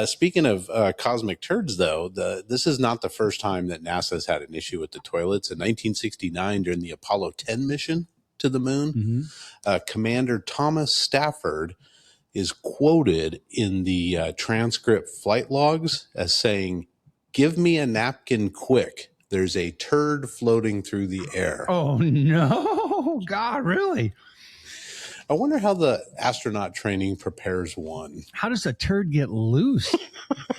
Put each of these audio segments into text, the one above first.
Speaking of cosmic turds, though, this is not the first time that NASA's had an issue with the toilets. In 1969, during the Apollo 10 mission to the moon, Commander Thomas Stafford is quoted in the transcript flight logs as saying, "Give me a napkin quick. There's a turd floating through the air." Oh, no. God, really? I wonder how the astronaut training prepares one. How does a turd get loose?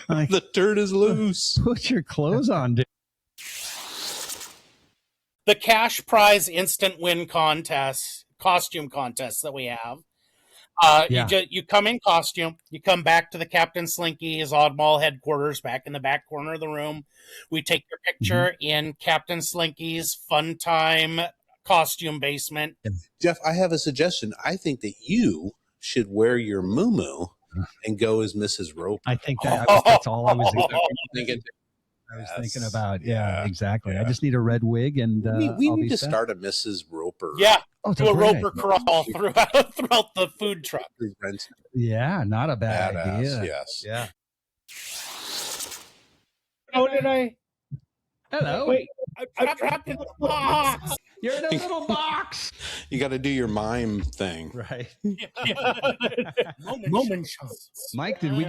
Like, The turd is loose. Put your clothes on, dude. The cash prize instant win contest, costume contest that we have. You come in costume, you come back to the Captain Slinky's Oddmall headquarters back in the back corner of the room. We take your picture in Captain Slinky's Fun Time costume basement. Jeff, I have a suggestion. I think that you should wear your muumuu and go as Mrs. Roper. I think that's all I was thinking about. Yeah, exactly. Yeah. I just need a red wig, and we need to start a Mrs. Roper. Yeah, do a Roper crawl throughout the food truck. Yeah, not a bad idea. Yes. Yeah. Oh, did I? Hello. Wait, I'm trapped in the box. You're in a little box. You got to do your mime thing, right? Moment shots. Mike, did we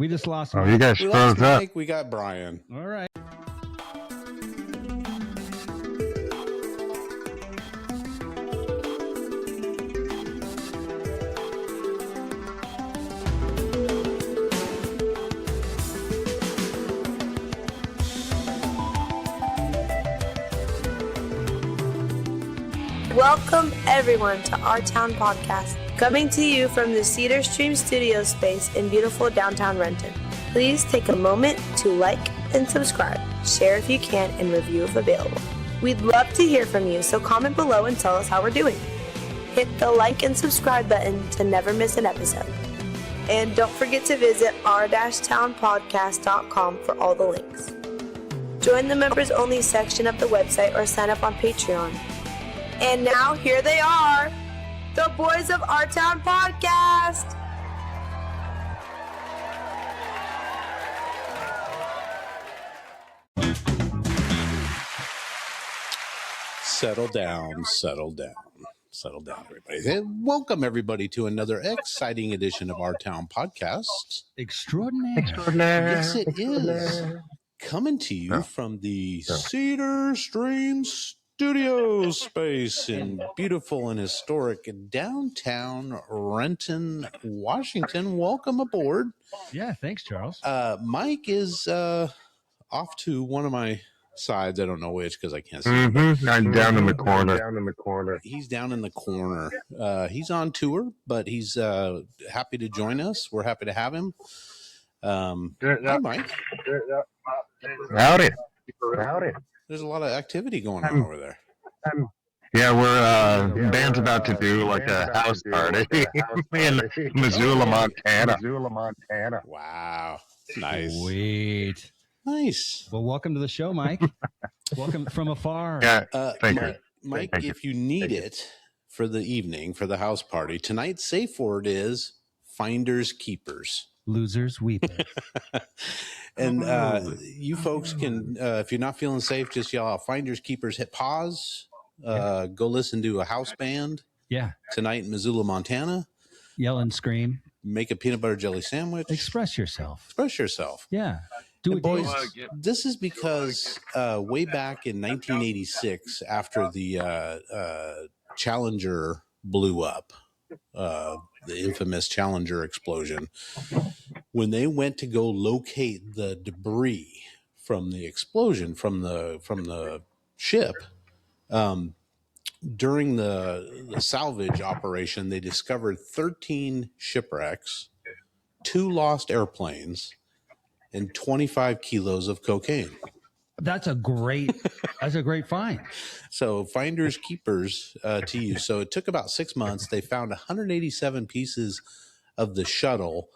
just lost? Oh, you guys froze up. Mike, we got Brian. All right. Welcome everyone to Our Town Podcast, coming to you from the Cedar Stream studio space in beautiful downtown Renton. Please take a moment to like and subscribe, share if you can, and review if available. We'd love to hear from you, so comment below and tell us how we're doing. Hit the like and subscribe button to never miss an episode. And don't forget to visit our-townpodcast.com for all the links. Join the members only section of the website or sign up on Patreon. And now, here they are, the boys of Our Town Podcast. Settle down, everybody. And welcome, everybody, to another exciting edition of Our Town Podcast. Extraordinary. Yes, it is. Coming to you from the Cedar Stream studio space in beautiful and historic downtown Renton, Washington. Welcome aboard. Yeah, thanks, Charles. Mike is off to one of my sides. I don't know which because I can't see. I'm down in the corner. He's down in the corner. He's on tour, but he's happy to join us. We're happy to have him. Hi, Mike. Howdy. There's a lot of activity going on over there. Yeah, we're band's about to do like a house party in Missoula, Montana. Wow. Nice. Sweet. Nice. Well, welcome to the show, Mike. Welcome from afar. Yeah, thank you. Mike, if you need it for the evening, for the house party, tonight's safe word is finders keepers. Losers weepers. And you folks can, if you're not feeling safe, just yell out finders keepers, hit pause, go listen to a house band. Yeah. Tonight in Missoula, Montana. Yell and scream. Make a peanut butter jelly sandwich. Express yourself. Yeah. Do it, boys. This is because way back in 1986, after the Challenger blew up, the infamous Challenger explosion, when they went to go locate the debris from the explosion from the ship, during the salvage operation, they discovered 13 shipwrecks, 2 lost airplanes, and 25 kilos of cocaine. That's a great find. So finders keepers to you. So it took about 6 months. They found 187 pieces of the shuttle.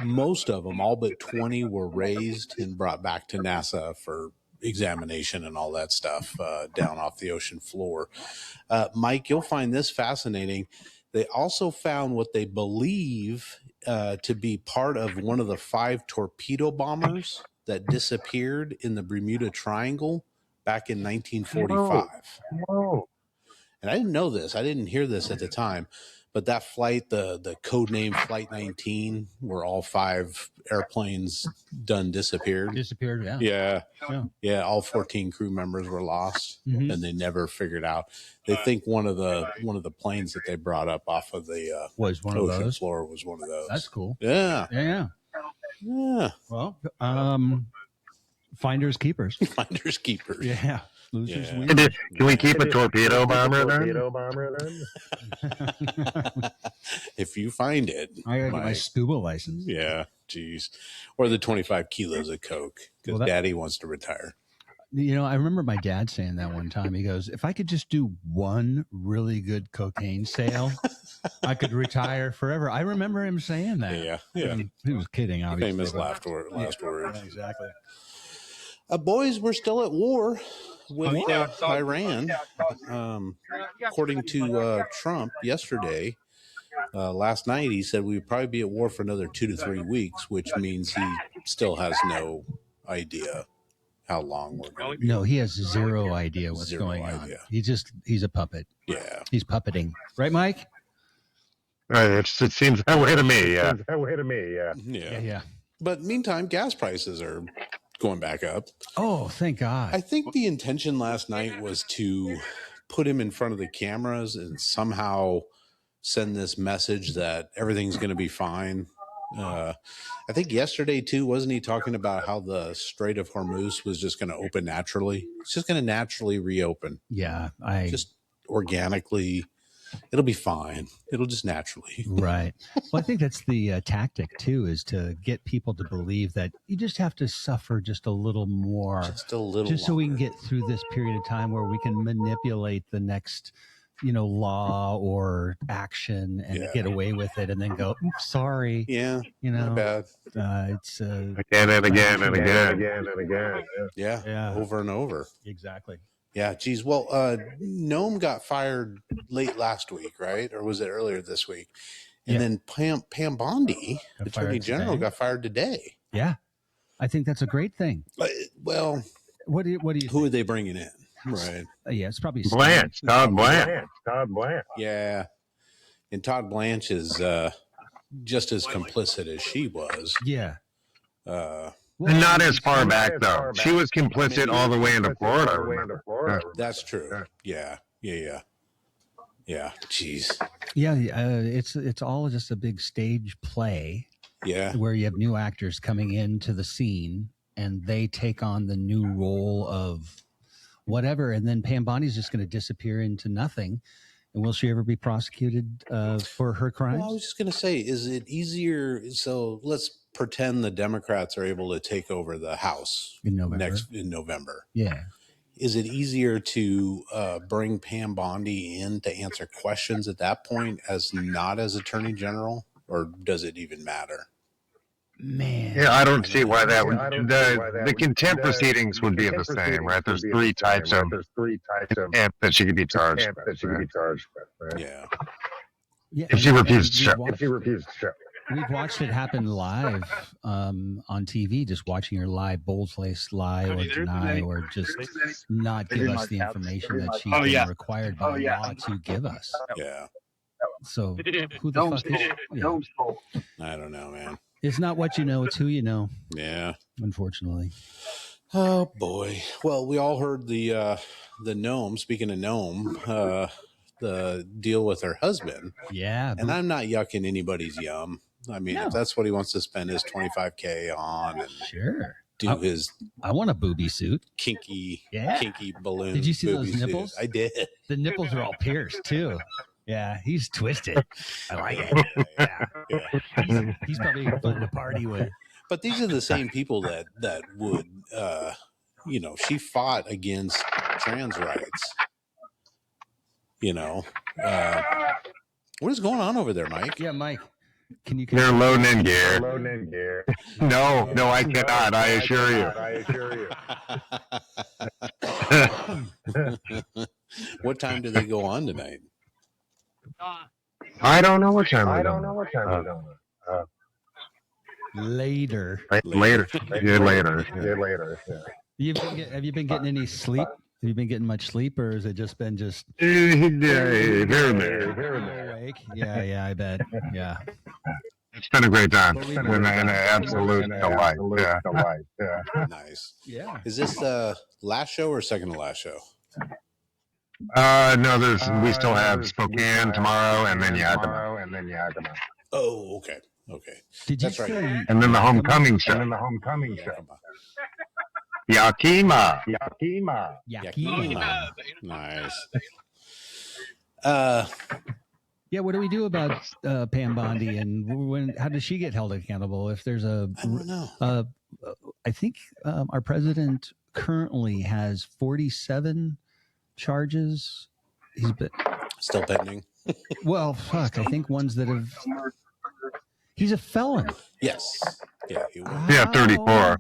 Most of them, all but 20, were raised and brought back to NASA for examination and all that stuff down off the ocean floor. Mike, you'll find this fascinating. They also found what they believe to be part of one of the 5 torpedo bombers that disappeared in the Bermuda Triangle back in 1945. Whoa. And I didn't know this. I didn't hear this at the time. But that flight, the code name Flight 19, where all 5 airplanes disappeared. Yeah. Yeah. All 14 crew members were lost, and they never figured out. They think one of the planes that they brought up off of the was one ocean of those floor was one of those. That's cool. Yeah. Well, finders keepers. Finders keepers. Yeah. Losers win. Can we keep a torpedo bomber then? If you find it, I gotta get my scuba license. Yeah, geez, or the 25 kilos of coke because Daddy wants to retire. I remember my dad saying that one time. He goes, "If I could just do one really good cocaine sale, I could retire forever." I remember him saying that. Yeah. He was kidding, obviously. Famous last words. Yeah, exactly. Boys, we're still at war with Iran. According to Trump yesterday, last night, he said we would probably be at war for another 2 to 3 weeks, which means he still has no idea how long we're going to be. No, he has zero idea what's going on. He's a puppet. Yeah. He's puppeting. Right, Mike? It seems that way to me, Yeah. But meantime, gas prices are going back up. Oh, thank God. I think the intention last night was to put him in front of the cameras and somehow send this message that everything's going to be fine. I think yesterday too, wasn't he talking about how the Strait of Hormuz was just going to open naturally? It's just going to naturally reopen. Yeah. Just organically. It'll be fine. It'll just naturally. Right. Well, I think that's the tactic too, is to get people to believe that you just have to suffer just a little more, just a little, just so we can get through this period of time where we can manipulate the next, law or action and get away with it, and then go, sorry. Yeah. Not bad. It's again and again and again. Yeah. Over and over. Exactly. Yeah, geez. Well, Nome got fired late last week, right? Or was it earlier this week? And then Pam Bondi, Attorney General, got fired today. Yeah, I think that's a great thing. Well, what do you? Who are they bringing in? Right. Yeah, it's probably Todd Blanche. Yeah, and Todd Blanche is just as complicit as she was. Yeah. Not as far back though. She was complicit all the way into Florida. That's true. Yeah. Jeez. Yeah. It's all just a big stage play. Yeah. Where you have new actors coming into the scene and they take on the new role of whatever, and then Pam Bondi's just going to disappear into nothing. And will she ever be prosecuted for her crimes? Well, I was just going to say, is it easier? So let's pretend the Democrats are able to take over the House in November. Yeah. Is it easier to bring Pam Bondi in to answer questions at that point as not as Attorney General, or does it even matter? Man. Yeah, I don't see why that would. The contempt proceedings would be the same, right? There's three types of contempt that she could be charged with. Yeah. If she refuses to show. We've watched it happen live on TV, just watching her lie, bold-faced lie or deny or just not give us the information that she's been required by law to give us. Yeah. So who the fuck is she? I don't know, man. It's not what you know, it's who you know. Yeah. Unfortunately. Oh, boy. Well, we all heard the Nome, speaking of Nome, the deal with her husband. Yeah. And I'm not yucking anybody's yum. I mean, if that's what he wants to spend his $25K on and do his I want a booby suit. Kinky balloon. Did you see those nipples? Suit. I did. The nipples are all pierced too. Yeah, he's twisted. I like it. Yeah. He's probably fun to party with. But these are the same people that would, she fought against trans rights. What is going on over there, Mike? Yeah, Mike. They're loading in gear. No, I cannot. I assure you. What time do they go on tonight? I don't know what time they're on. Later. Later. Yeah, later. Have you been getting any sleep? Have you been getting much sleep, or has it just been Here and there. awake? Yeah, I bet. Yeah. It's been a great time. It's been an absolute delight. Yeah. Nice. Yeah. Is this the last show or second to last show? No, we still have Spokane tomorrow, and then Yakima. Oh, okay. Did you That's right. say And then the homecoming show. Yakima. Yakima? Nice. Yeah, what do we do about Pam Bondi, and how does she get held accountable? If there's I don't know. I think our president currently has 47 charges. He's been Still pending. well, fuck. I think ones that have. He's a felon. Yes. Yeah, he was. Yeah, 34.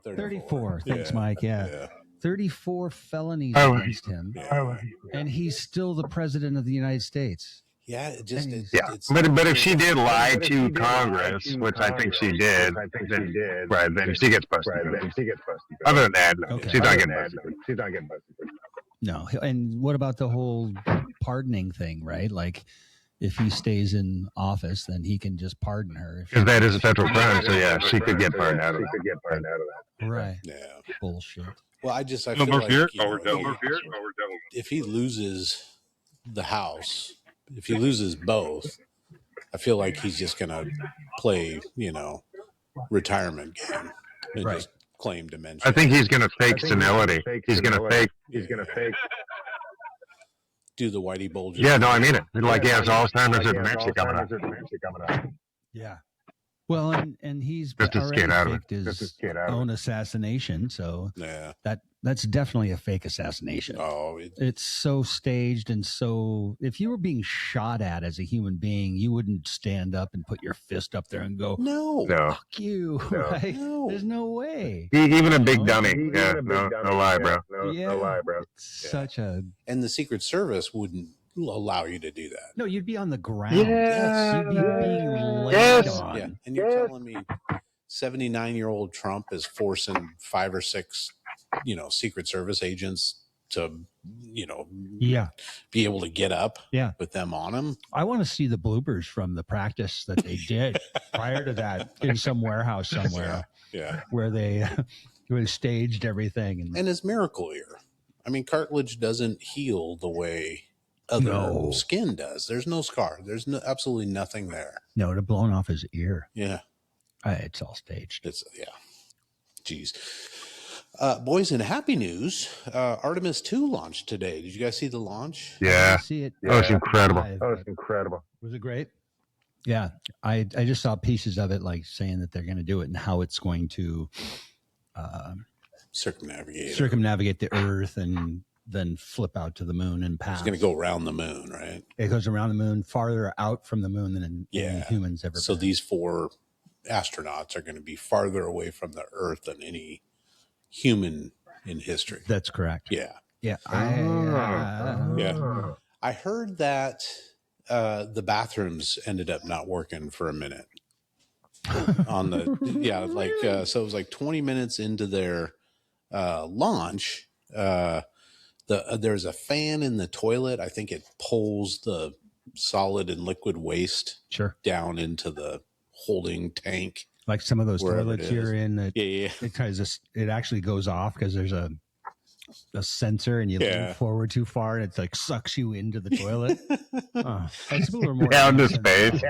34. Thanks, Mike. Yeah. 34 felonies Oh. against him, Yeah. and he's still the president of the United States. Yeah, it just And it's, Yeah, it's but if she did lie to Congress, which I think she did, then she gets busted. Other than that, no, Okay. she's not getting busted. No, and what about the whole pardoning thing? Right, like if he stays in office, then he can just pardon her. Because that is a federal crime, so yeah, she could get pardoned out of that. Right. yeah. Bullshit. Well, I feel like if he loses the house, if he loses both, I feel like he's just gonna play, retirement game and Right. just claim dementia. I think he's going to fake senility. He's going to fake. Do the Whitey Bulger. Yeah, no, I mean it. Like he has Alzheimer's or dementia coming up. Yeah. Well, and he's Just to already skate out of it. faked his own assassination, so Yeah. that's definitely a fake assassination. Oh, It's so staged and so. If you were being shot at as a human being, you wouldn't stand up and put your fist up there and go, no. "Fuck you!" Right? No. There's no way. Even a big dummy. Yeah, no lie, bro. It's such a. And the Secret Service wouldn't allow you to do that. No, you'd be on the ground. Yes. You'd be being laid Yes. on. Yeah. And you're telling me 79-year-old Trump is forcing 5 or 6, Secret Service agents to, Yeah. be able to get up Yeah. with them on him. I want to see the bloopers from the practice that they did prior to that in some warehouse somewhere Yeah. where they staged everything. And his miracle ear. I mean, cartilage doesn't heal the way other skin does. There's no scar. There's absolutely nothing there. No, it had blown off his ear. Yeah. It's all staged. Jeez. Boys, in happy news, Artemis 2 launched today. Did you guys see the launch? Yeah. See it. That was incredible. Was it great? Yeah. I just saw pieces of it, like saying that they're going to do it and how it's going to circumnavigate the Earth and then flip out to the moon and pass. It's going to go around the moon, right? It goes around the moon, farther out from the moon than any humans ever. So been. these 4 astronauts are going to be farther away from the Earth than any human in history. That's correct. Yeah. Yeah. Yeah. I heard that the bathrooms ended up not working for a minute on the, so it was like 20 minutes into their launch. There's a fan in the toilet. I think it pulls the solid and liquid waste down into the holding tank. Like some of those Wherever toilets it you're is. in. Yeah. It actually goes off because there's a sensor and you lean forward too far and it's like sucks you into the toilet. That's a little more Down to space.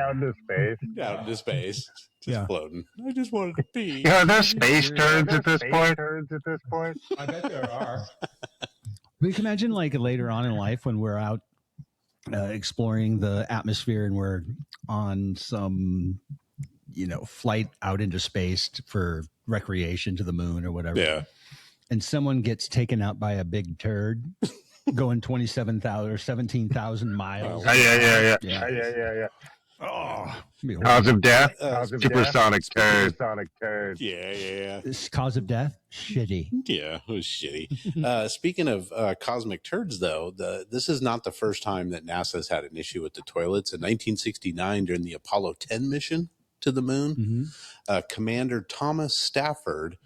Just floating. I just wanted to pee. Are there space turds at this point? I bet there are. We can imagine like later on in life when we're out exploring the atmosphere and we're on some, flight out into space for recreation to the moon or whatever. Yeah. And someone gets taken out by a big turd going 27,000 or 17,000 miles. Yeah. Oh, Cause of death? Supersonic turd. Yeah. This cause of death? Shitty. Yeah, it was shitty. Speaking of cosmic turds, though, this is not the first time that NASA's had an issue with the toilets. In 1969, during the Apollo 10 mission to the moon. Commander Thomas Stafford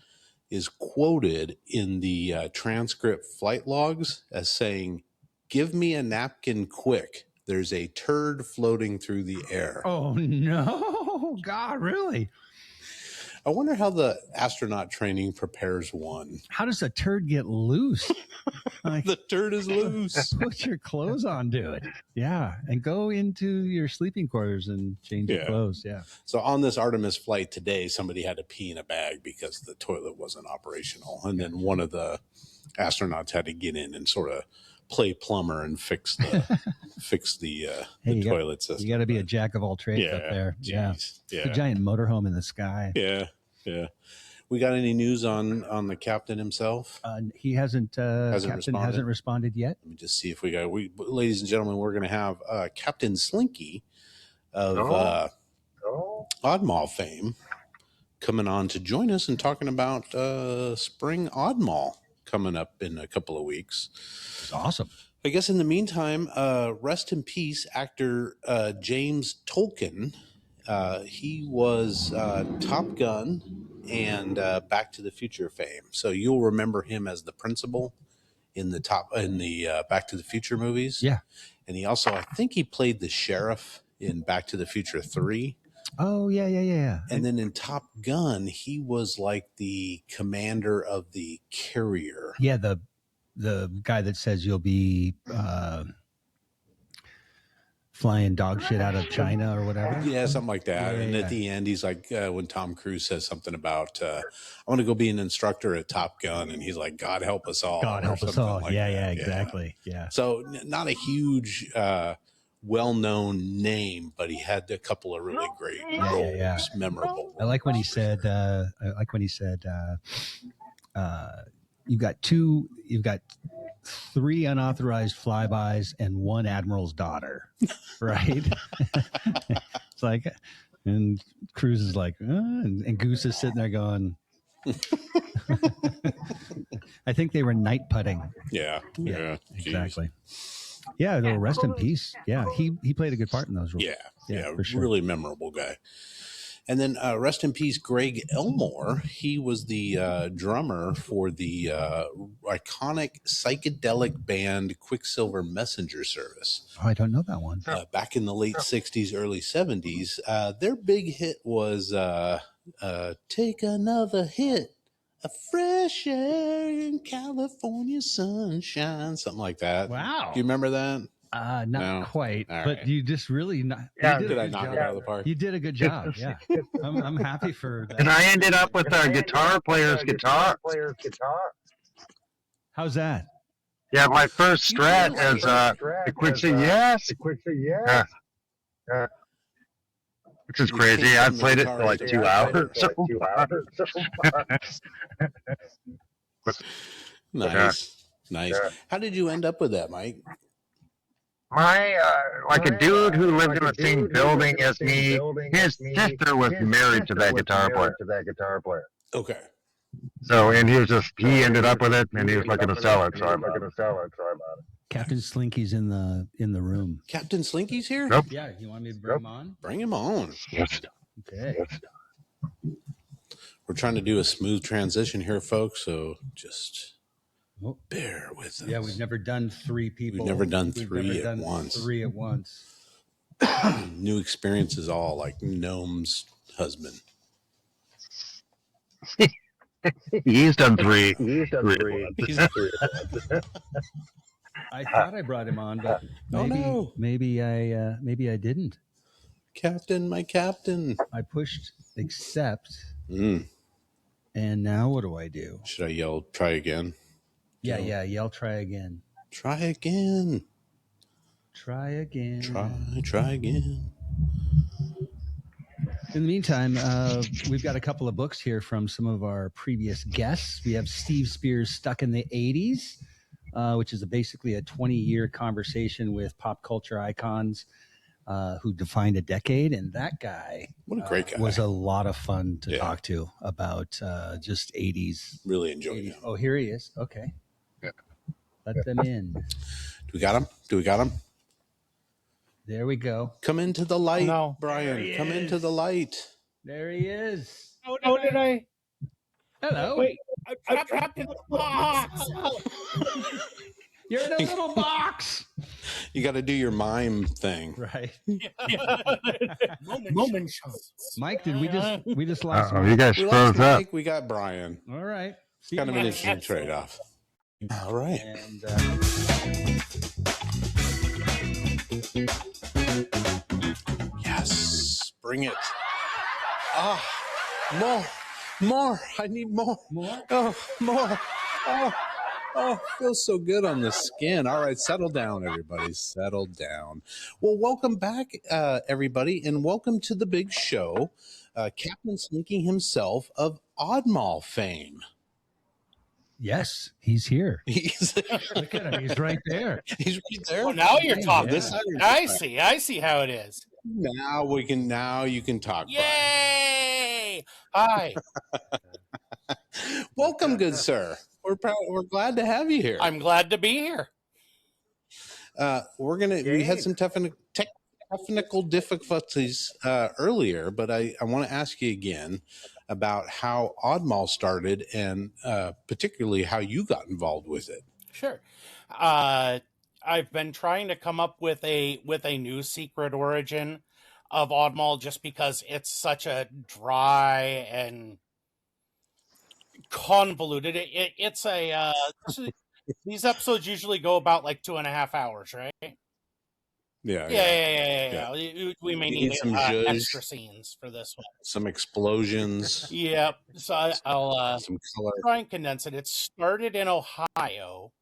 is quoted in the transcript flight logs as saying, "Give me a napkin quick. There's a turd floating through the air." Oh, no. God, really? I wonder how the astronaut training prepares one. How does a turd get loose? Like, The turd is loose. put your clothes on, do it. Yeah. And go into your sleeping quarters and change your clothes. Yeah. So on this Artemis flight today, somebody had to pee in a bag because the toilet wasn't operational. And then one of the astronauts had to get in and sort of play plumber and fix the toilet system. You got to be a jack of all trades up there. Geez. Yeah. It's a giant motorhome in the sky. Yeah. We got any news on the captain himself? He hasn't. Captain responded? hasn't responded yet. Let me just see if ladies and gentlemen, we're going to have Captain Slinky of Oddmall fame coming on to join us and talking about spring Oddmall coming up in a couple of weeks. It's awesome. I guess in the meantime, rest in peace, actor James Tolkien. He was Top Gun and Back to the Future fame. So you'll remember him as the principal in the Back to the Future movies. Yeah. And he also, I think he played the sheriff in Back to the Future 3. Oh, yeah. And then in Top Gun, he was like the commander of the carrier. Yeah, the guy that says you'll be flying dog shit out of China or whatever. Yeah, something like that. At the end, he's like, when Tom Cruise says something about, I want to go be an instructor at Top Gun. And he's like, God help us all. God help us all. Like Yeah, exactly. Yeah. So not a huge, well-known name, but he had a couple of really great roles, memorable. I like when he said, you've got 3 unauthorized flybys and 1 admiral's daughter, right? It's like, and Cruz is like, and Goose is sitting there going, I think they were night putting. Yeah. Exactly. Yeah, they'll rest in peace. Yeah, he played a good part in those roles. Yeah, for sure. Really memorable guy. And then rest in peace, Greg Elmore. He was the drummer for the iconic psychedelic band Quicksilver Messenger Service. Oh, I don't know that one. Back in the late 60s, early 70s. Their big hit was Take Another Hit. A fresh air in California sunshine, something like that. Wow. Do you remember that? Not quite, All but right. you just really not. Did I knock it out of the park? You did a good job. Yeah, I'm happy for that. And I ended up with a guitar player's guitar. How's that? Yeah, my first strat as the quick say yes. Which is crazy. I played it for like 2 hours. Nice. How did you end up with that, Mike? My, like a dude who lived in the same building as me, his sister was married to that guitar player. Okay. So, and he ended up with it, and he was looking to sell it, so I bought it. Captain Slinky's in the room. Captain Slinky's here? Nope. Yeah, you want me to bring him on? Bring him on. Yes. Okay. We're trying to do a smooth transition here, folks, so just bear with us. Yeah, we've never done 3 people. We've never done 3 at once. 3 at once. New experiences all like Gnome's husband. He's done 3. I thought I brought him on, but maybe I didn't. Captain, my captain. I pushed accept, and now what do I do? Should I yell try again? Yeah, yell try again. Try again. Try again. Try again. In the meantime, we've got a couple of books here from some of our previous guests. We have Steve Spears' Stuck in the 80s, which is basically a 20-year conversation with pop culture icons who defined a decade. And that guy, what a great guy, was a lot of fun to talk to about just 80s. Really enjoyed him. Oh, here he is. Okay. Yeah. Let them in. Do we got him? There we go. Come into the light, Brian. Come into the light. There he is. How did I? Hello. Wait, I'm trapped in the box. You're in a little box. You got to do your mime thing. Right. Moment shots. Mike, did we just lost Uh-oh, Mike? you guys We froze lost up. Mike. We got Brian. All right. Kind of an Yeah. interesting trade-off. All right. And Yes. Bring it. Ah, more. I need more. more. Oh, more. Oh, feels so good on the skin. All right, settle down, everybody. Settle down. Well, welcome back, everybody, and welcome to the big show. Captain Slinky himself of Oddmall fame. Yes, he's here. He's Look at him. He's right there. right there. Oh, now you're talking. Yeah. This side or I this side? I see how it is. Now you can talk. Brian. Yay! Hi. Welcome, good sir. We're glad to have you here. I'm glad to be here. We had some technical difficulties earlier, but I want to ask you again about how Oddmall started and particularly how you got involved with it. Sure. I've been trying to come up with a new secret origin of Oddmall just because it's such a dry and convoluted. It's a these episodes usually go about like 2.5 hours, right? Yeah. We may You need need some extra scenes for this one. Some explosions, Yep. So I'll some color. try and condense it. It started in Ohio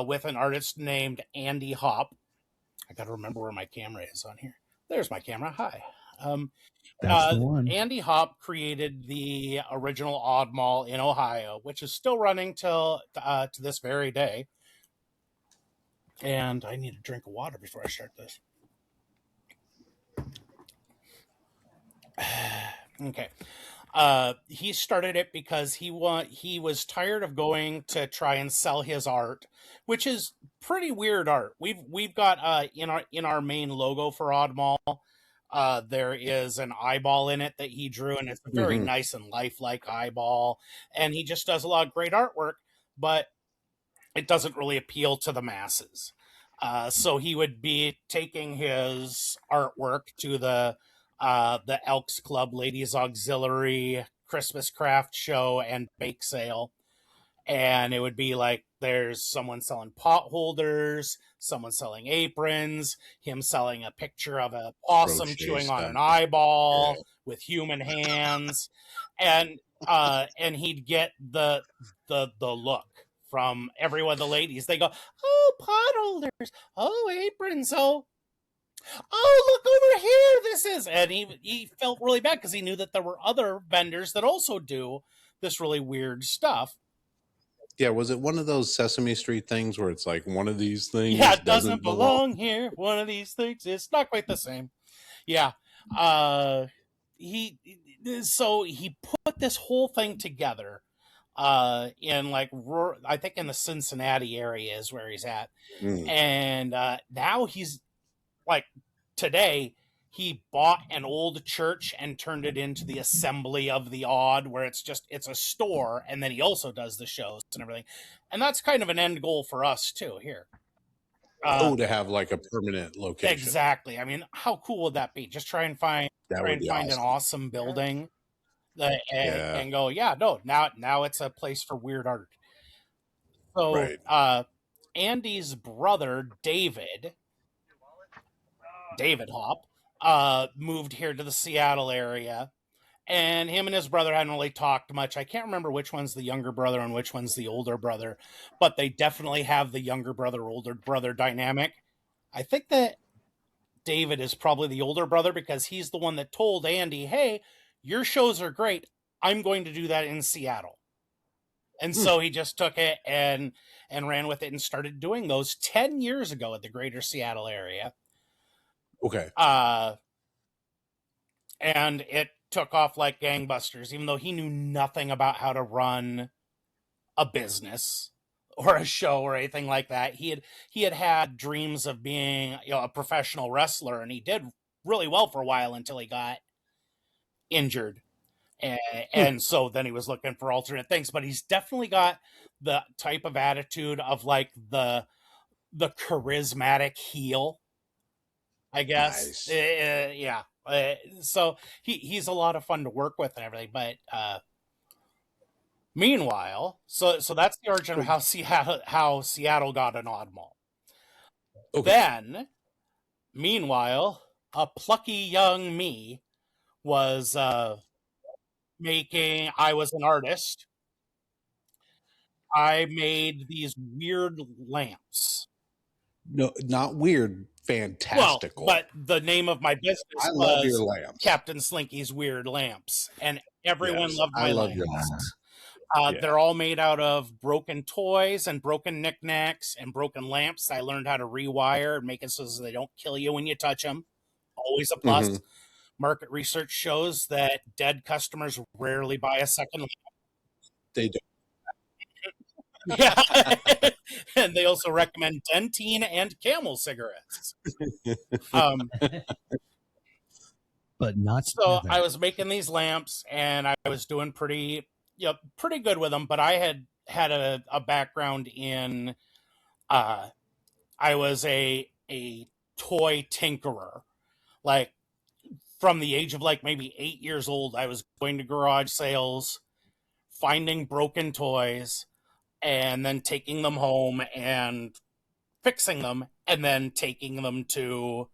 with an artist named Andy Hop. I got to remember where my camera is on here. There's my camera. Hi. That's the one. Andy Hop created the original Oddmall in Ohio, which is still running till to this very day. And I need a drink of water before I start this. Okay. He started it because he was tired of going to try and sell his art, which is pretty weird art. We've got in our main logo for Oddmall, there is an eyeball in it that he drew, and it's a very nice and lifelike eyeball. And he just does a lot of great artwork, but it doesn't really appeal to the masses. So he would be taking his artwork to the Elks Club Ladies Auxiliary Christmas craft show and bake sale. And it would be like there's someone selling pot holders, someone selling aprons, him selling a picture of a possum Crochet chewing on stuff. an eyeball with human hands. And he'd get the look from every one of the ladies. They go, oh, pot holders, oh, aprons, oh, look over here, this is. And he felt really bad because he knew that there were other vendors that also do this really weird stuff. Yeah, was it one of those Sesame Street things where it's like one of these things? Yeah, it doesn't belong here. One of these things. It's not quite the same. Yeah. He put this whole thing together in like I think in the Cincinnati area is where he's at. And now he's like today he bought an old church and turned it into the Assembly of the Odd, where it's a store, and then he also does the shows and everything. And that's kind of an end goal for us too here. To have like a permanent location. Exactly. I mean, how cool would that be? Just try and find an awesome building and go, now it's a place for weird art. So Andy's brother, David Hop, moved here to the Seattle area, and him and his brother hadn't really talked much. I can't remember which one's the younger brother and which one's the older brother, but they definitely have the younger brother, older brother dynamic. I think that David is probably the older brother because he's the one that told Andy, hey, your shows are great. I'm going to do that in Seattle. And so he just took it and ran with it and started doing those 10 years ago at the greater Seattle area. Okay. And it took off like gangbusters, even though he knew nothing about how to run a business or a show or anything like that. He had dreams of being a professional wrestler, and he did really well for a while until he got injured. And so then he was looking for alternate things, but he's definitely got the type of attitude of like the charismatic heel, I guess. Nice. Yeah. So he's a lot of fun to work with and everything. But meanwhile, so that's the origin of how Seattle got an Oddmall. Okay. Then, meanwhile, a plucky young me was I was an artist. I made these weird lamps. No, not weird, fantastical. Well, but the name of my business love your was lamps. Captain Slinky's Weird Lamps, and everyone loved my love lamps. your lamps. They're all made out of broken toys and broken knickknacks and broken lamps. I learned how to rewire and make it so they don't kill you when you touch them. Always a plus. Mm-hmm. Market research shows that dead customers rarely buy a second lamp. They don't. Yeah. And they also recommend Dentine and Camel cigarettes. But not so together. I was making these lamps and I was doing pretty good with them, but I had a background in I was a toy tinkerer. Like from the age of like maybe 8 years old, I was going to garage sales, finding broken toys, and then taking them home and fixing them, and then taking them to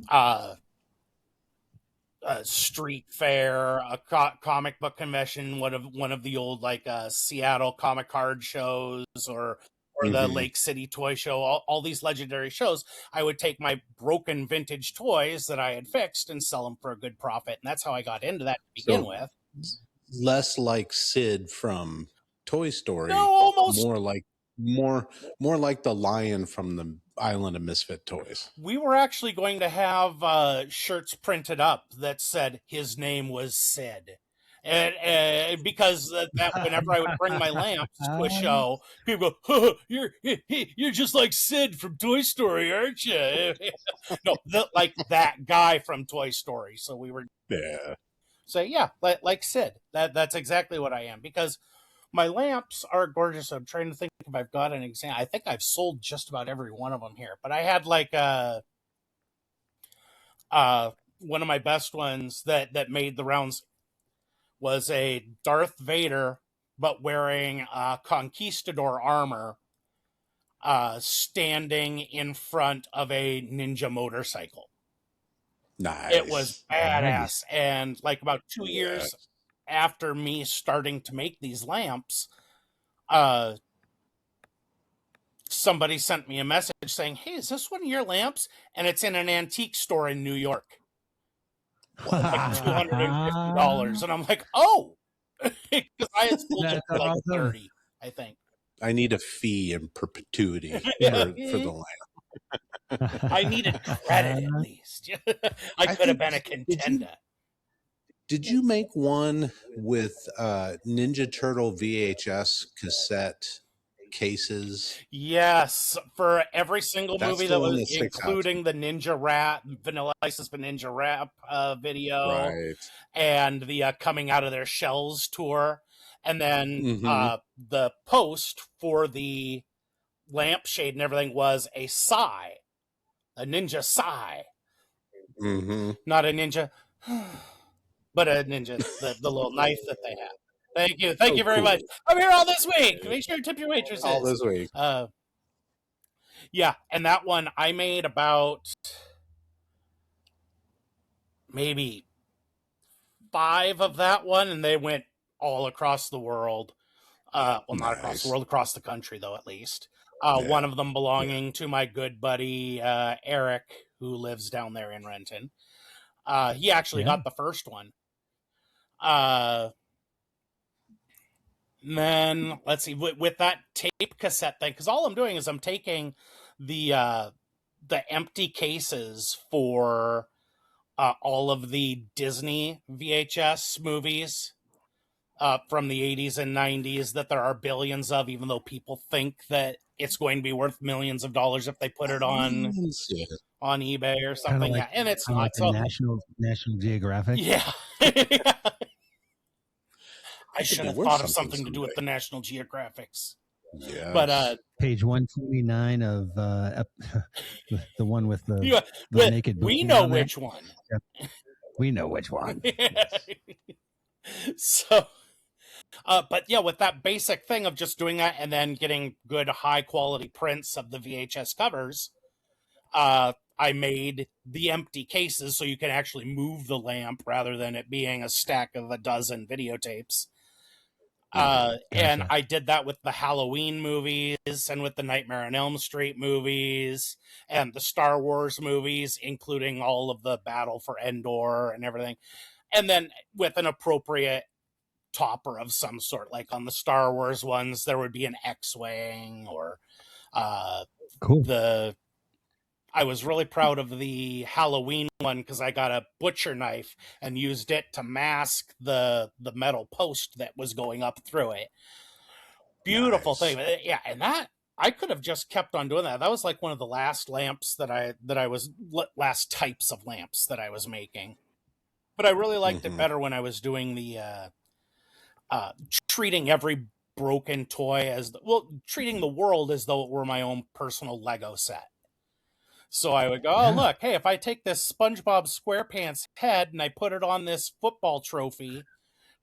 a street fair, a comic book convention, one of the old like Seattle comic card shows, or the Lake City Toy Show, all these legendary shows. I would take my broken vintage toys that I had fixed and sell them for a good profit, and that's how I got into that to begin with. Less like Sid from Toy Story. No, almost more like the lion from the Island of Misfit Toys. We were actually going to have shirts printed up that said his name was Sid. And because that whenever I would bring my lamps to a show, people go, you're just like Sid from Toy Story, aren't you? No, like that guy from Toy Story. So we were like Sid. That's exactly what I am, because my lamps are gorgeous. I'm trying to think if I've got an example. I think I've sold just about every one of them here, but I had like one of my best ones that made the rounds was a Darth Vader, but wearing conquistador armor, standing in front of a ninja motorcycle. Nice. It was badass. And like about 2 years after me starting to make these lamps, somebody sent me a message saying, hey, is this one of your lamps? And it's in an antique store in New York. Like $250. And I'm like, oh, because I had sold it for like 30, I think. I need a fee in perpetuity for the lamp. I needed credit at least. I could have been a contender. Did you make one with Ninja Turtle VHS cassette cases? Yes, for every single movie that was, including the Ninja Rap, Vanilla Ice's Ninja Rap video, right, and the Coming Out of Their Shells tour, and then the post for the lampshade and everything was a sai, a ninja sai, not a ninja, but a ninja, the little knife that they have. Thank you very much. I'm here all this week. Make sure you tip your waitresses. All this week. Yeah, and that one I made about maybe 5 of that one, and they went all across the world. Well, not across the world, across the country, though, at least. One of them belonging to my good buddy, Eric, who lives down there in Renton. He actually got the first one. Then let's see, with that tape cassette thing, because all I'm doing is I'm taking the empty cases for all of the Disney VHS movies, from the 80s and 90s that there are billions of, even though people think that it's going to be worth millions of dollars if they put it on eBay or something. Like, yeah, and it's not. Like so, National Geographic. Yeah. I should have thought of something to do with the National Geographics. Yeah. But page 129 of the one with the naked. We know which one. Yep. We know which one. So, but yeah, with that basic thing of just doing that and then getting good high quality prints of the VHS covers, I made the empty cases so you can actually move the lamp rather than it being a stack of a dozen videotapes. And I did that with the Halloween movies and with the Nightmare on Elm Street movies and the Star Wars movies, including all of the Battle for Endor and everything. And then with an appropriate topper of some sort, like on the Star Wars ones, there would be an X-Wing or cool. I was really proud of the Halloween one because I got a butcher knife and used it to mask the metal post that was going up through it. Beautiful thing. Yeah, and that I could have just kept on doing that. That was like one of the last lamps last types of lamps that I was making. But I really liked it better when I was doing the treating every broken toy treating the world as though it were my own personal Lego set. So I would go, look, hey, if I take this SpongeBob SquarePants head and I put it on this football trophy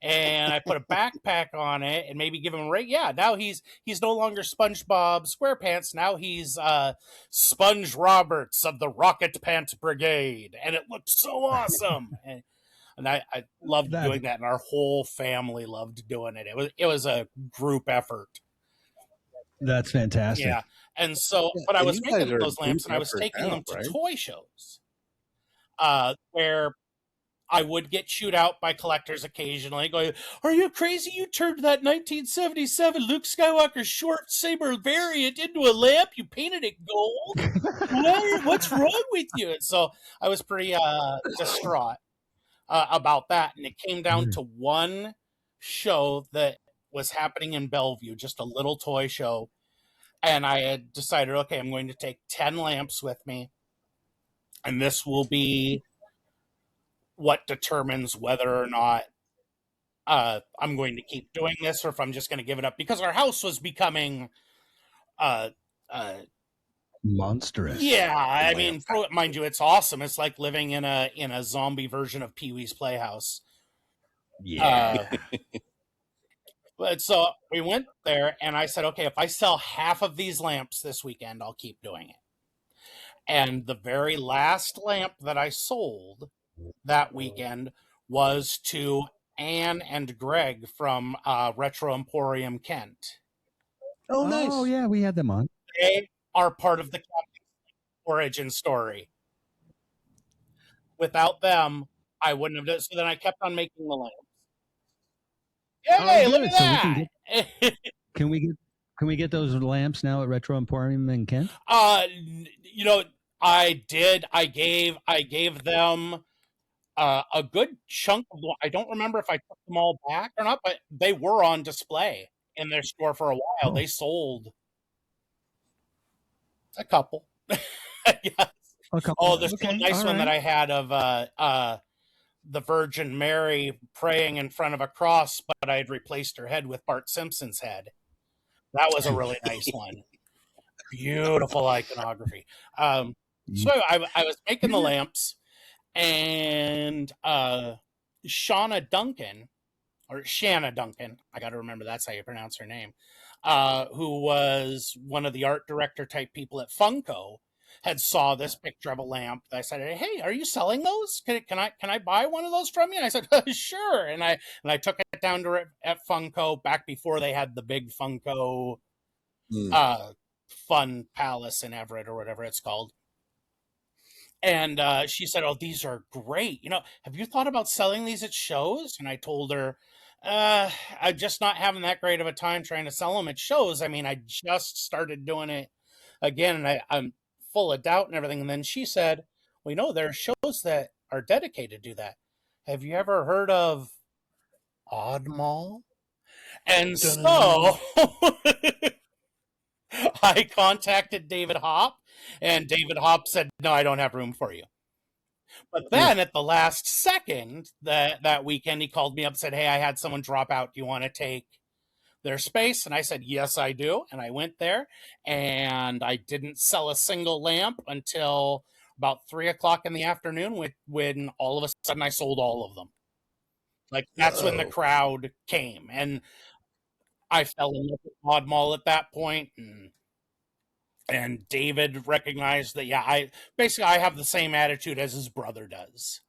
and I put a backpack on it and maybe give him a rate. Yeah, now he's no longer SpongeBob SquarePants. Now he's Sponge Roberts of the Rocket Pants Brigade. And it looked so awesome. And I loved doing that. And our whole family loved doing it. It was a group effort. That's fantastic. Yeah. And so, but I was making those lamps and I was taking them to toy shows where I would get chewed out by collectors occasionally going, are you crazy? You turned that 1977 Luke Skywalker short saber variant into a lamp? You painted it gold? What's wrong with you? And so I was pretty distraught about that. And it came down to one show that was happening in Bellevue, just a little toy show. And I had decided, okay, I'm going to take 10 lamps with me. And this will be what determines whether or not I'm going to keep doing this or if I'm just going to give it up. Because our house was becoming monstrous. Yeah, I mean, mind you, it's awesome. It's like living in a zombie version of Pee-wee's Playhouse. Yeah. But so we went there and I said, okay, if I sell half of these lamps this weekend, I'll keep doing it. And the very last lamp that I sold that weekend was to Anne and Greg from Retro Emporium Kent. Oh, nice. Oh, yeah, we had them on. They are part of the origin story. Without them, I wouldn't have done it. So then I kept on making the lamps. Yay, look at that! Can we get those lamps now at Retro Emporium in Kent? You know, I did. I gave them a good chunk of them. I don't remember if I took them all back or not, but they were on display in their store for a while. They sold a couple. Yes. A couple. Oh, there's a nice one that I had of the Virgin Mary praying in front of a cross, but I had replaced her head with Bart Simpson's head. That was a really nice one. Beautiful iconography. So I was making the lamps, and Shanna Duncan, I got to remember that's how you pronounce her name, who was one of the art director type people at Funko, had saw this picture of a lamp. I said, hey, are you selling those? Can I buy one of those from you? And I said, sure. And I took it down to it at Funko back before they had the big Funko Fun Palace in Everett or whatever it's called. And she said, oh, these are great. You know, have you thought about selling these at shows? And I told her, I'm just not having that great of a time trying to sell them at shows. I mean, I just started doing it again, and I'm full of doubt and everything. And then she said, well, you know, there are shows that are dedicated to that. Have you ever heard of Oddmall? And so I contacted David Hopp, and David Hopp said, no, I don't have room for you. But then at the last second, that weekend, he called me up and said, hey, I had someone drop out. Do you want to take their space? And I said, yes, I do. And I went there, and I didn't sell a single lamp until about 3:00 in the afternoon when all of a sudden I sold all of them. Like, that's when the crowd came. And I fell in love with Oddmall at that point, and David recognized that, yeah, I have the same attitude as his brother does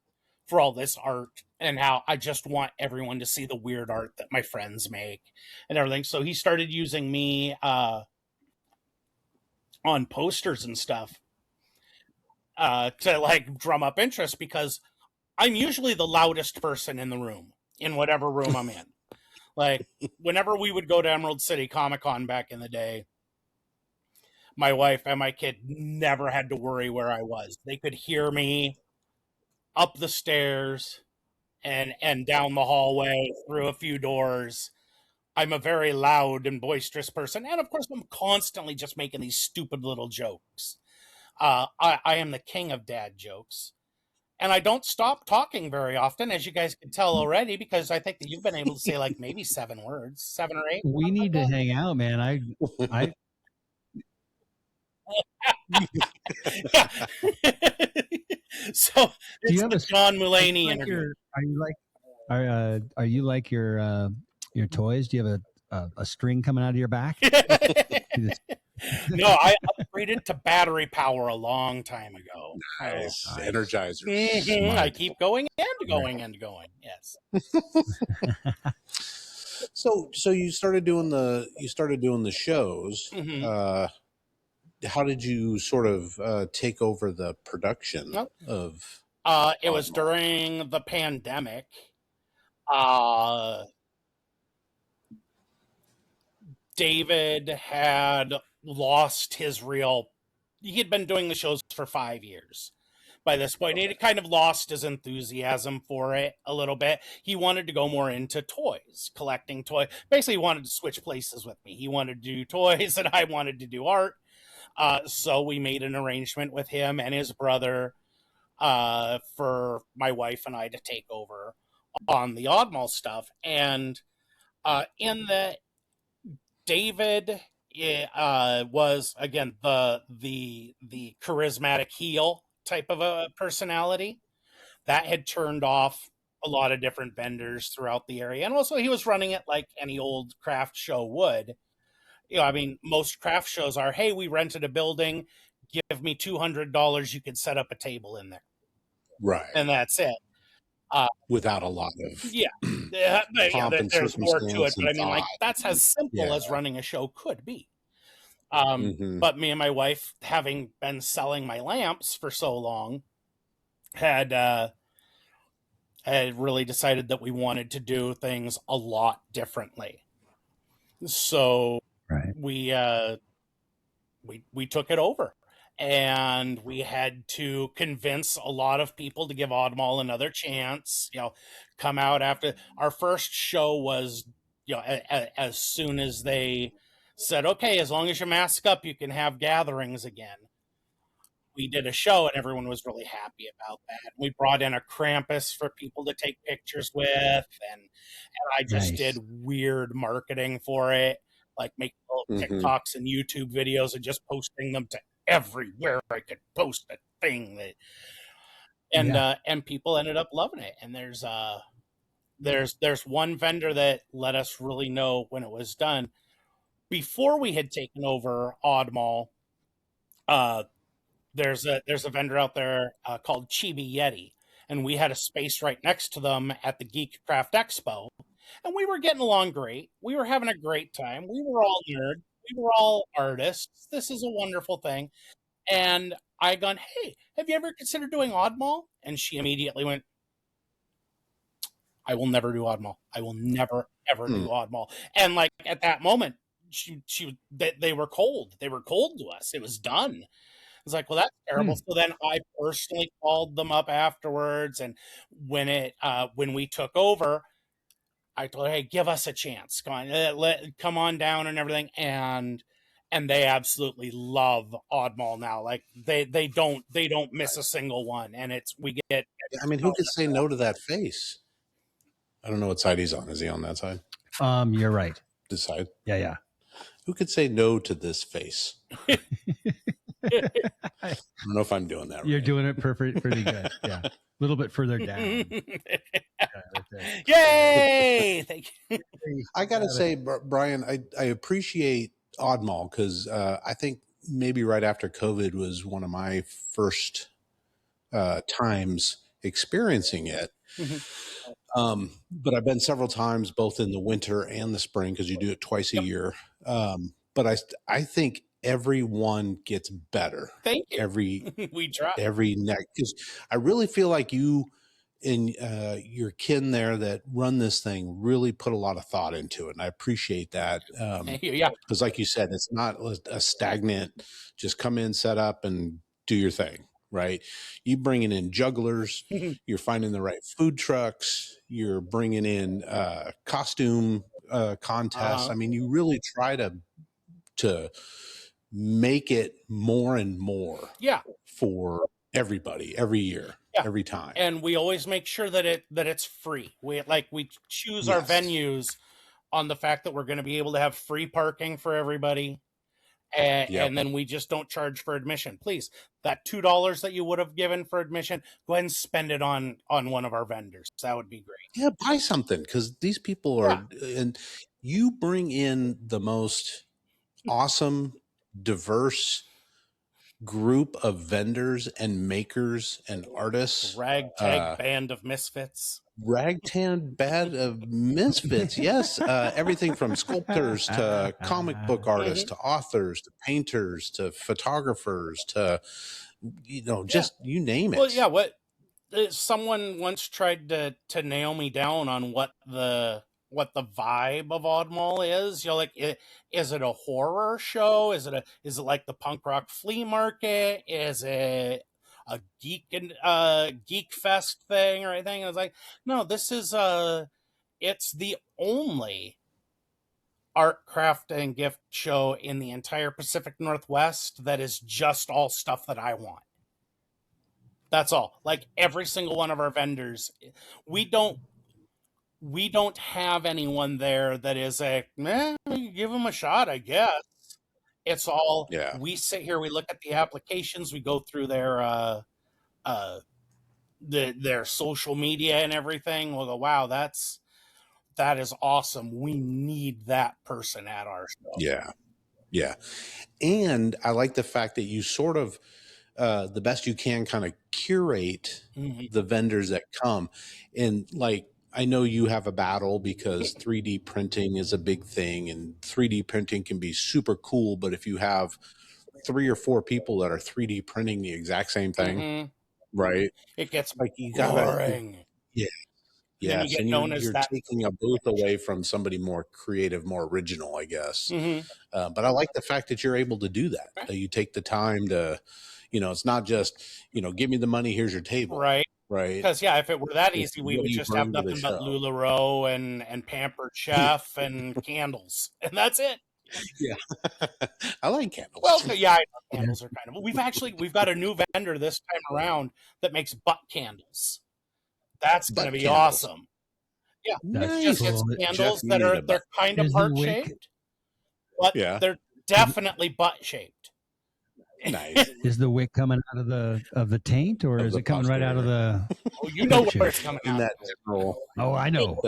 for all this art, and how I just want everyone to see the weird art that my friends make and everything. So he started using me on posters and stuff to like drum up interest, because I'm usually the loudest person in the room, in whatever room I'm in. Like, whenever we would go to Emerald City Comic Con back in the day, my wife and my kid never had to worry where I was. They could hear me up the stairs and down the hallway, through a few doors. I'm a very loud and boisterous person. And of course, I'm constantly just making these stupid little jokes. I am the king of dad jokes. And I don't stop talking very often, as you guys can tell already, because I think that you've been able to say like maybe 7 words, 7 or 8. We need to hang out, man. I So do you have a John Mulaney like interview. Are you like your toys? Do you have a string coming out of your back? No, I upgraded to battery power a long time ago. Nice. Energizers. Mm-hmm. I keep going and going and going. Yes. So you started doing the shows. Mm-hmm. How did you sort of take over the production of? It was during the pandemic. David had lost his he had been doing the shows for 5 years by this point. He had kind of lost his enthusiasm for it a little bit. He wanted to go more into toys, collecting toys. Basically, he wanted to switch places with me. He wanted to do toys and I wanted to do art. So we made an arrangement with him and his brother for my wife and I to take over on the Oddmall stuff. And in the David was, again, the charismatic heel type of a personality that had turned off a lot of different vendors throughout the area. And also he was running it like any old craft show would. You know, I mean, most craft shows are, hey, we rented a building, give me $200, you can set up a table in there. Right. And that's it. Without a lot of there's more to it, but I mean, like, that's as simple as running a show could be. But me and my wife, having been selling my lamps for so long, had really decided that we wanted to do things a lot differently. So we took it over. And we had to convince a lot of people to give Oddmall another chance. You know, come out after our first show was, you know, as soon as they said, okay, as long as you mask up, you can have gatherings again. We did a show and everyone was really happy about that. We brought in a Krampus for people to take pictures with, and I just did weird marketing for it, like making little TikToks and YouTube videos and just posting them to everywhere I could post a thing that, and people ended up loving it. And there's one vendor that let us really know when it was done. Before we had taken over Oddmall, there's a vendor out there called Chibi Yeti, and we had a space right next to them at the Geek Craft Expo, and we were getting along great. We were having a great time. We were all nerds. We were all artists. This is a wonderful thing. And I gone, hey, have you ever considered doing Oddmall? And she immediately went, I will never do Oddmall. I will never, ever do Oddmall. And like at that moment, they were cold. They were cold to us. It was done. I was like, well, that's terrible. So then I personally called them up afterwards. And when we took over, I told her, hey, give us a chance. Come on down and everything. And they absolutely love Oddmall now. Like they don't miss a single one. And we get. I mean, who could say no to that face? I don't know what side he's on. Is he on that side? You're right. This side? Yeah. Who could say no to this face? I don't know if I'm doing that right. You're doing it pretty good. Yeah. A little bit further down. Yay! Thank you. I got to say, Brian, I appreciate Oddmall because I think maybe right after COVID was one of my first times experiencing it. But I've been several times, both in the winter and the spring, because you do it twice a year. But I think everyone gets better. Thank you. We try every neck, because I really feel like you and your kin there that run this thing really put a lot of thought into it, and I appreciate that. Thank you. Yeah, because like you said, it's not a stagnant. Just come in, set up, and do your thing. Right, you bringing in jugglers, you're finding the right food trucks, you're bringing in costume contests. I mean, you really try to make it more and more. Yeah, for everybody every year, every time, and we always make sure that it's free. We choose our venues on the fact that we're going to be able to have free parking for everybody. And then we just don't charge for admission. Please, that $2 that you would have given for admission, go ahead and spend it on one of our vendors. That would be great. Yeah, buy something, because these people are, and you bring in the most awesome, diverse group of vendors and makers and artists. Ragtag band of misfits. Ragtag band of misfits, yes. Everything from sculptors to comic book artists to authors to painters to photographers to, just you name it. Well, yeah. What someone once tried to nail me down on what the vibe of Oddmall is. Is it a horror show? Is it like the punk rock flea market? Is it a geek fest thing or anything? And I was like, no, this is it's the only art, craft, and gift show in the entire Pacific Northwest that is just all stuff that I want. That's all. Like every single one of our vendors, we don't have anyone there that is give them a shot, I guess. It's all, we sit here, we look at the applications, we go through their social media and everything. We'll go, wow, that is awesome. We need that person at our show. Yeah. And I like the fact that you sort of, the best you can kind of curate the vendors that come. And I know you have a battle because 3D printing is a big thing, and 3D printing can be super cool. But if you have 3 or 4 people that are 3D printing the exact same thing, right? It gets boring. Yeah. And you're taking a booth away from somebody more creative, more original, I guess. But I like the fact that you're able to do that. That you take the time to, it's not just, give me the money, here's your table. Right. Because if it were that easy, we would just have nothing but LuLaRoe and Pampered Chef and candles, and that's it. Yeah, I like candles. Well, yeah, I know candles are kind of. We've got a new vendor this time around that makes butt candles. That's going to be awesome. Yeah, nice. It's candles they're kind of heart shaped, but they're definitely butt shaped. Nice. Is the wick coming out of the taint, or is it coming right out of the? Oh, you know where it's coming out. That general, I know.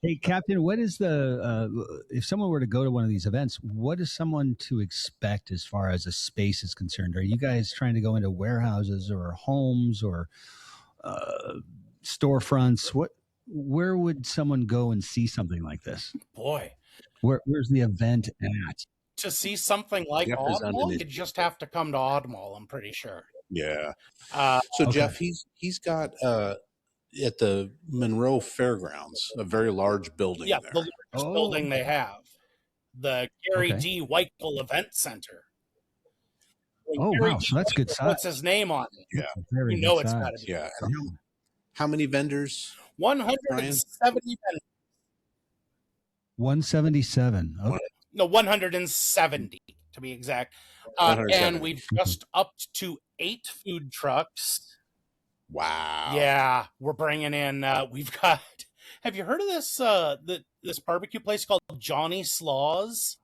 Hey, Captain, what is if someone were to go to one of these events, what is someone to expect as far as a space is concerned? Are you guys trying to go into warehouses or homes or storefronts? Where would someone go and see something like this? Boy. Where's the event at? To see something like Oddmall, you just have to come to Oddmall, I'm pretty sure. Yeah. Jeff, he's got at the Monroe Fairgrounds, a very large building. Yeah, there. the largest building they have. The Gary D. Whiteville Event Center. Wow, so that's good size. Puts his name on it. Yeah. You know it's got to be. Yeah. How many vendors? 170 vendors. 177. Okay. No, 170 to be exact. And we've just upped to 8 food trucks. Wow. Yeah, we're bringing in. We've got. Have you heard of this? This barbecue place called Johnny Slaws?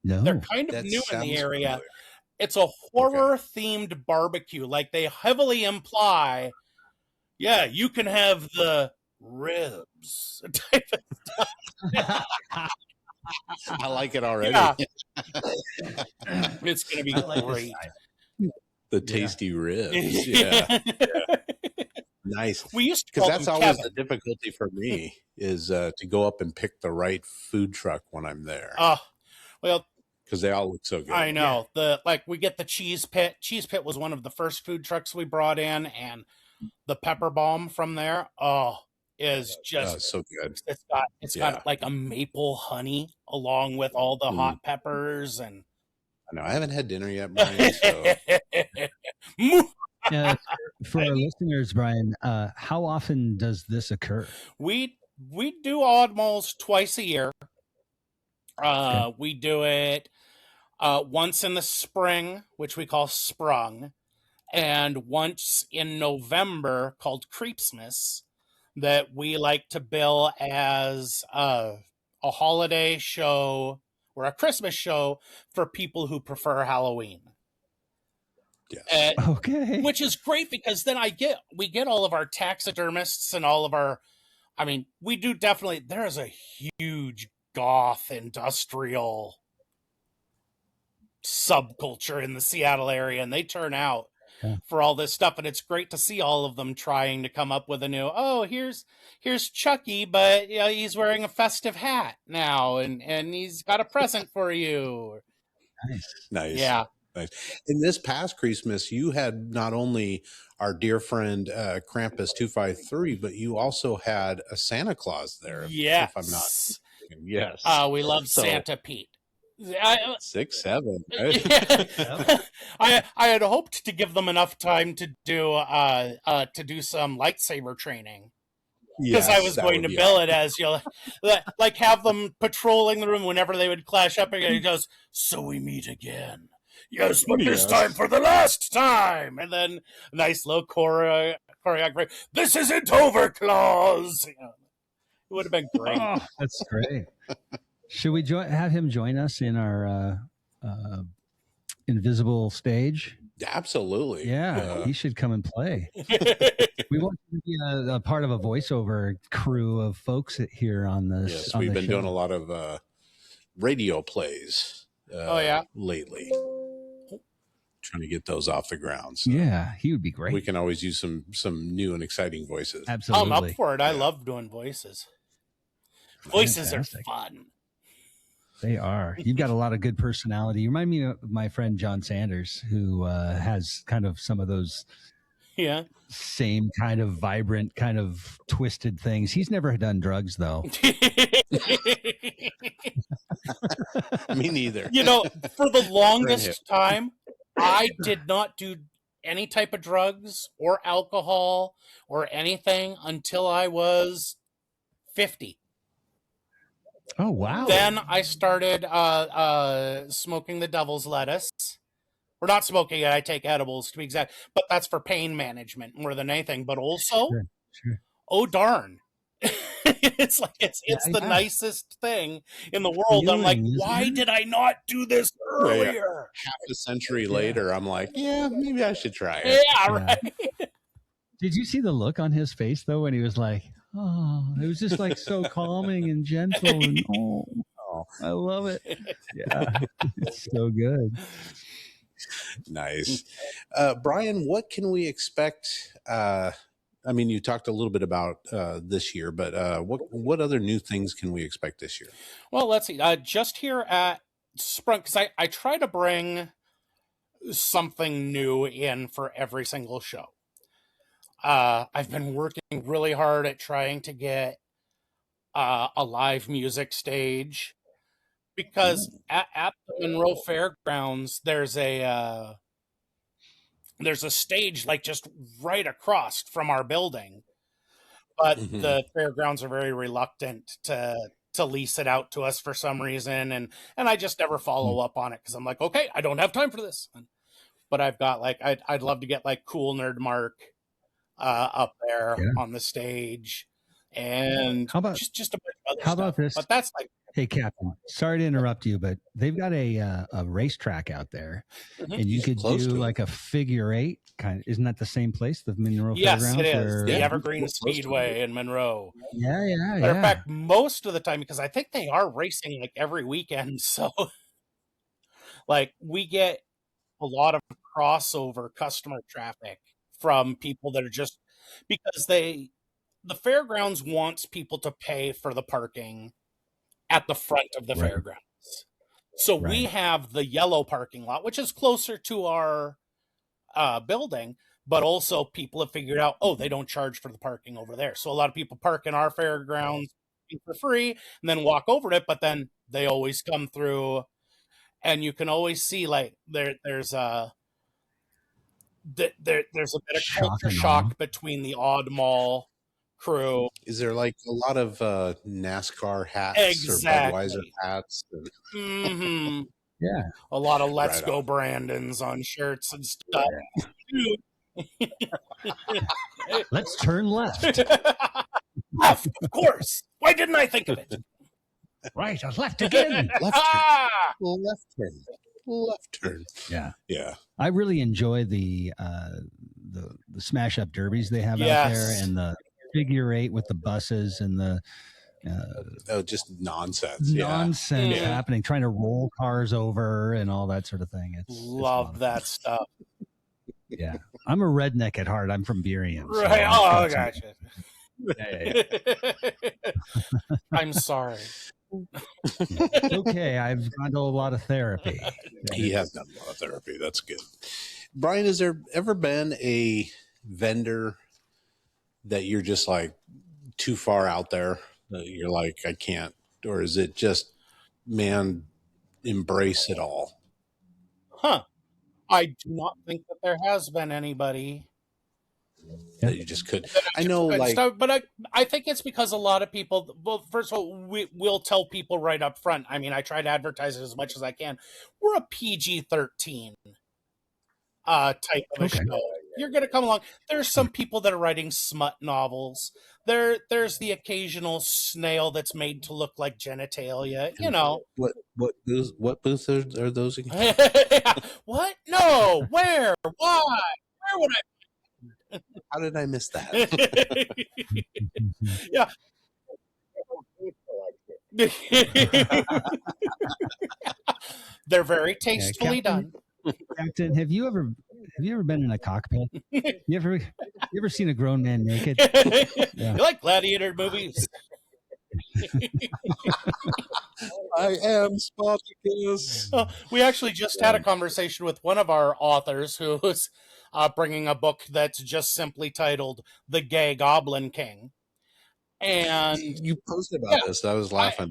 No. They're kind of new in the area. Familiar. It's a horror-themed barbecue. Like, they heavily imply, yeah, you can have the ribs type of stuff. I like it already. Yeah. It's going to be great. The tasty ribs. Yeah. Nice. We used to because call that's them always Kevin. the difficulty for me is to go up and pick the right food truck when I'm there. Well, because they all look so good. I know. We get the Cheese Pit. Cheese Pit was one of the first food trucks we brought in, and the pepper bomb from there, is just so good. It's got like a maple honey along with all the hot peppers, and I know I haven't had dinner yet, Brian. So. For our listeners, Brian, how often does this occur? We do Oddmalls twice a year. Okay. We do it once in the spring, which we call Sprung, and once in November called Creepsmas, that we like to bill as a holiday show or a Christmas show for people who prefer Halloween. Yes. Okay. Which is great because then we get all of our taxidermists and all of our, we do definitely, there is a huge goth industrial subculture in the Seattle area, and they turn out for all this stuff, and it's great to see all of them trying to come up with a new, here's Chucky, but he's wearing a festive hat now, and he's got a present for you. Nice. Yeah. Nice. In this past Christmas, you had not only our dear friend Krampus 253, but you also had a Santa Claus there. Yes. If I'm not mistaken. Yes. We love Santa Pete. 6, 7. Right? I had hoped to give them enough time to do some lightsaber training. Because I was going to bill it as like have them patrolling the room whenever they would clash up again. He goes, "So we meet again." Yes, but this time for the last time. And then nice low choreography. This isn't over, Claus. It would have been great. Oh, that's great. Should we have him join us in our invisible stage? Absolutely. Yeah, he should come and play. We want to be a part of a voiceover crew of folks here on this. Yes, on we've been show. doing a lot of radio plays. Lately, trying to get those off the ground. So yeah, he would be great. We can always use some new and exciting voices. Absolutely, I'm up for it. I love doing voices. Voices Fantastic. are fun. They are. You've got a lot of good personality. You remind me of my friend John Sanders, who has kind of some of those same kind of vibrant, kind of twisted things. He's never done drugs, though. Me neither. For the longest time, I did not do any type of drugs or alcohol or anything until I was 50. Oh, wow. Then I started smoking the devil's lettuce. We're not smoking it. I take edibles to be exact, but that's for pain management more than anything. But also, Sure. Oh darn, it's the nicest thing in the world. I'm like, why did I not do this earlier? Half a century later, I'm like, maybe I should try it. Yeah, right. Did you see the look on his face though when he was like, "Oh," it was just like so calming and gentle, and I love it. Yeah, it's so good. Nice. Brian, what can we expect? You talked a little bit about this year, but what other new things can we expect this year? Well, let's see. Just here at Sprung, because I try to bring something new in for every single show. I've been working really hard at trying to get a live music stage. Because at the Monroe Fairgrounds, there's a there's a stage like just right across from our building, but the fairgrounds are very reluctant to lease it out to us for some reason, and I just never follow up on it because I'm like, okay, I don't have time for this. But I've got like I'd love to get like Cool Nerd Mark up there on the stage, and how about just a bunch of other how stuff. about this? But that's like, hey, Captain, sorry to interrupt you, but they've got a racetrack out there, and you could do like a figure eight kind. Isn't that the same place, the Monroe yes, Fairgrounds? it is the Evergreen Speedway in Monroe. Yeah. In fact, most of the time, because I think they are racing like every weekend, so like we get a lot of crossover customer traffic from people that are just because the fairgrounds wants people to pay for the parking at the front of the fairgrounds. So we have the yellow parking lot, which is closer to our building, but also people have figured out, oh, they don't charge for the parking over there. So a lot of people park in our fairgrounds for free and then walk over it, but then they always come through, and you can always see like there's a bit of culture shock between the Oddmall crew. Is there like a lot of NASCAR hats or Budweiser hats? Yeah, a lot of Let's Go Brandons on shirts and stuff. Let's turn left. Left, of course. Why didn't I think of it? Right, left again. Left turn. Left turn. Left turn. Yeah. I really enjoy the smash up derbies they have out there, and the figure eight with the buses and the just nonsense. Happening, trying to roll cars over and all that sort of thing. Love that stuff. Yeah, I'm a redneck at heart. I'm from Burien. Right. Oh, gotcha. Yeah. I'm sorry. Okay, I've gone to a lot of therapy. He has done a lot of therapy. That's good. Brian, has there ever been a vendor that you're just like too far out there? You're like, I can't, or is it just, man, embrace it all? I do not think that there has been anybody that you just could. I know, like, but I think it's because a lot of people. Well, first of all, we'll tell people right up front. I mean, I try to advertise it as much as I can. We're a PG-13 type of a show. You're going to come along. There's some people that are writing smut novels. There's the occasional snail that's made to look like genitalia. You know what booths are those again? What? No. Where? Why? Where would I? How did I miss that? Yeah. They're very tastefully done. Captain, have you ever been in a cockpit? You ever seen a grown man naked? You like gladiator movies? I am Spartacus. We actually just had a conversation with one of our authors who's bringing a book that's just simply titled "The Gay Goblin King." And you posted about this. I was laughing.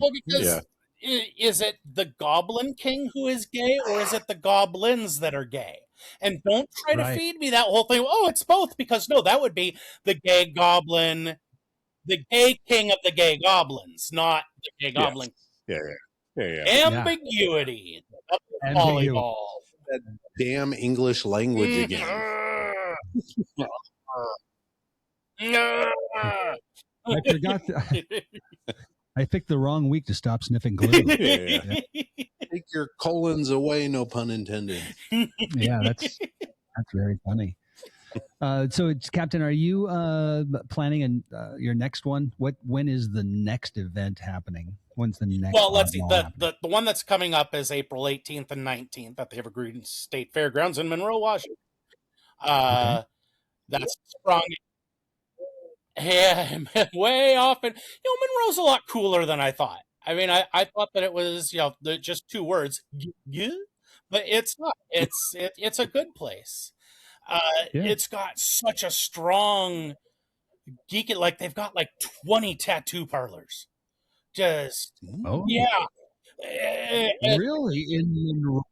Is it the Goblin King who is gay, or is it the goblins that are gay? And don't try to feed me that whole thing. Oh, it's both, because no, that would be the gay goblin, the gay king of the gay goblins, not the gay goblin. Ambiguity. Volleyball. That damn English language again. I forgot. I picked the wrong week to stop sniffing glue. Take your colons away, no pun intended. Yeah, that's very funny. So, Captain, are you planning your next one? When is the next event happening? When's the next? Well, let's see. The one that's coming up is April 18th and 19th at the Evergreen State Fairgrounds in Monroe, Washington. That's sprung. Yeah, way off. And Monroe's a lot cooler than I thought. I mean, I thought that it was just two words, but it's not. It's a good place. It's got such a strong geek. Like they've got like 20 tattoo parlors. Just really in Monroe.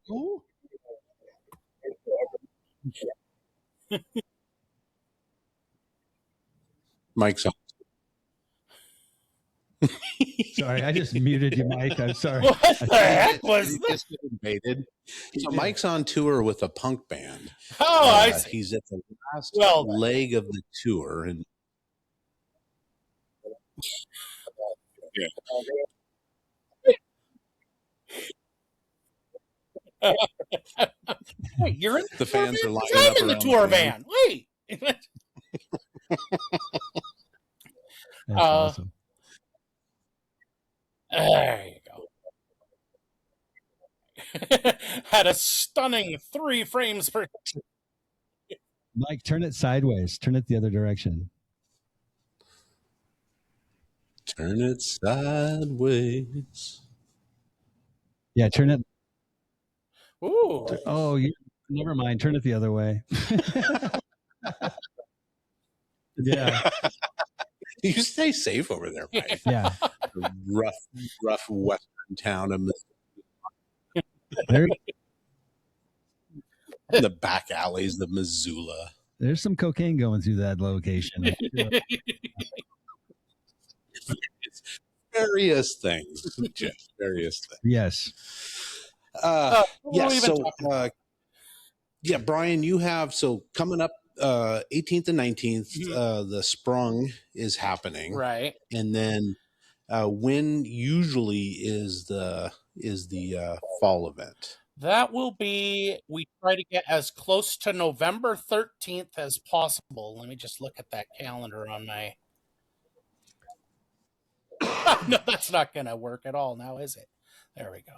Mike's on. Sorry, I just muted you, Mike. I'm sorry. What the heck was He that? just got invaded. So Mike's on tour with a punk band. Oh, I see. He's at the last Well, leg of the tour, and wait, you're in the fans are lining I'm up in the around tour the band. van. Wait. That's awesome. There you go. Had a stunning 3 frames per. Mike, turn it sideways. Turn it the other direction. Turn it sideways. Yeah, turn it. Ooh. Oh, never mind. Turn it the other way. Yeah. You stay safe over there, Mike. Yeah. rough western town of the back alleys of Missoula. There's some cocaine going through that location. Various things, Jeff. Various things. Yes. Brian, you have coming up 18th and 19th. The Sprung is happening, Right. And then when usually is the fall event? That will be, we try to get as close to November 13th as possible. Let me just look at that calendar on my. No, that's not going to work at all now, is it? There we go.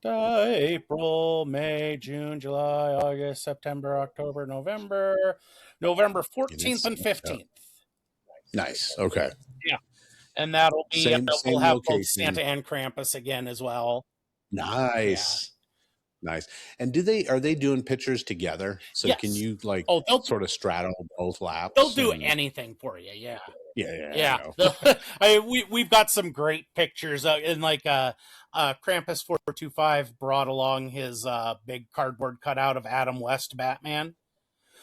April, May, June, July, August, September, October, November 14th and 15th. Nice. Okay. Yeah. And that'll be, same we'll have location. both Santa and Krampus again as well. Nice. Yeah. Nice. And are they doing pictures together? So yes. Can you sort of straddle both laps? They'll do anything for you. Yeah. Yeah. We've got some great pictures. And Krampus 425 brought along his big cardboard cutout of Adam West Batman.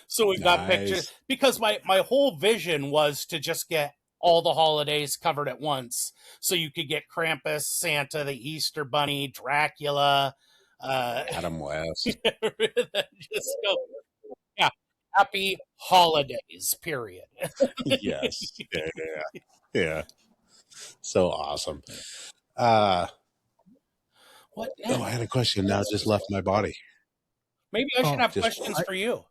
So we've got pictures, because my whole vision was to just get all the holidays covered at once. So you could get Krampus, Santa, the Easter Bunny, Dracula, Adam West. Just go, happy holidays, period. Yes. Yeah. So awesome. What? Oh, I had a question. Now it just left my body. Maybe I should have questions for you.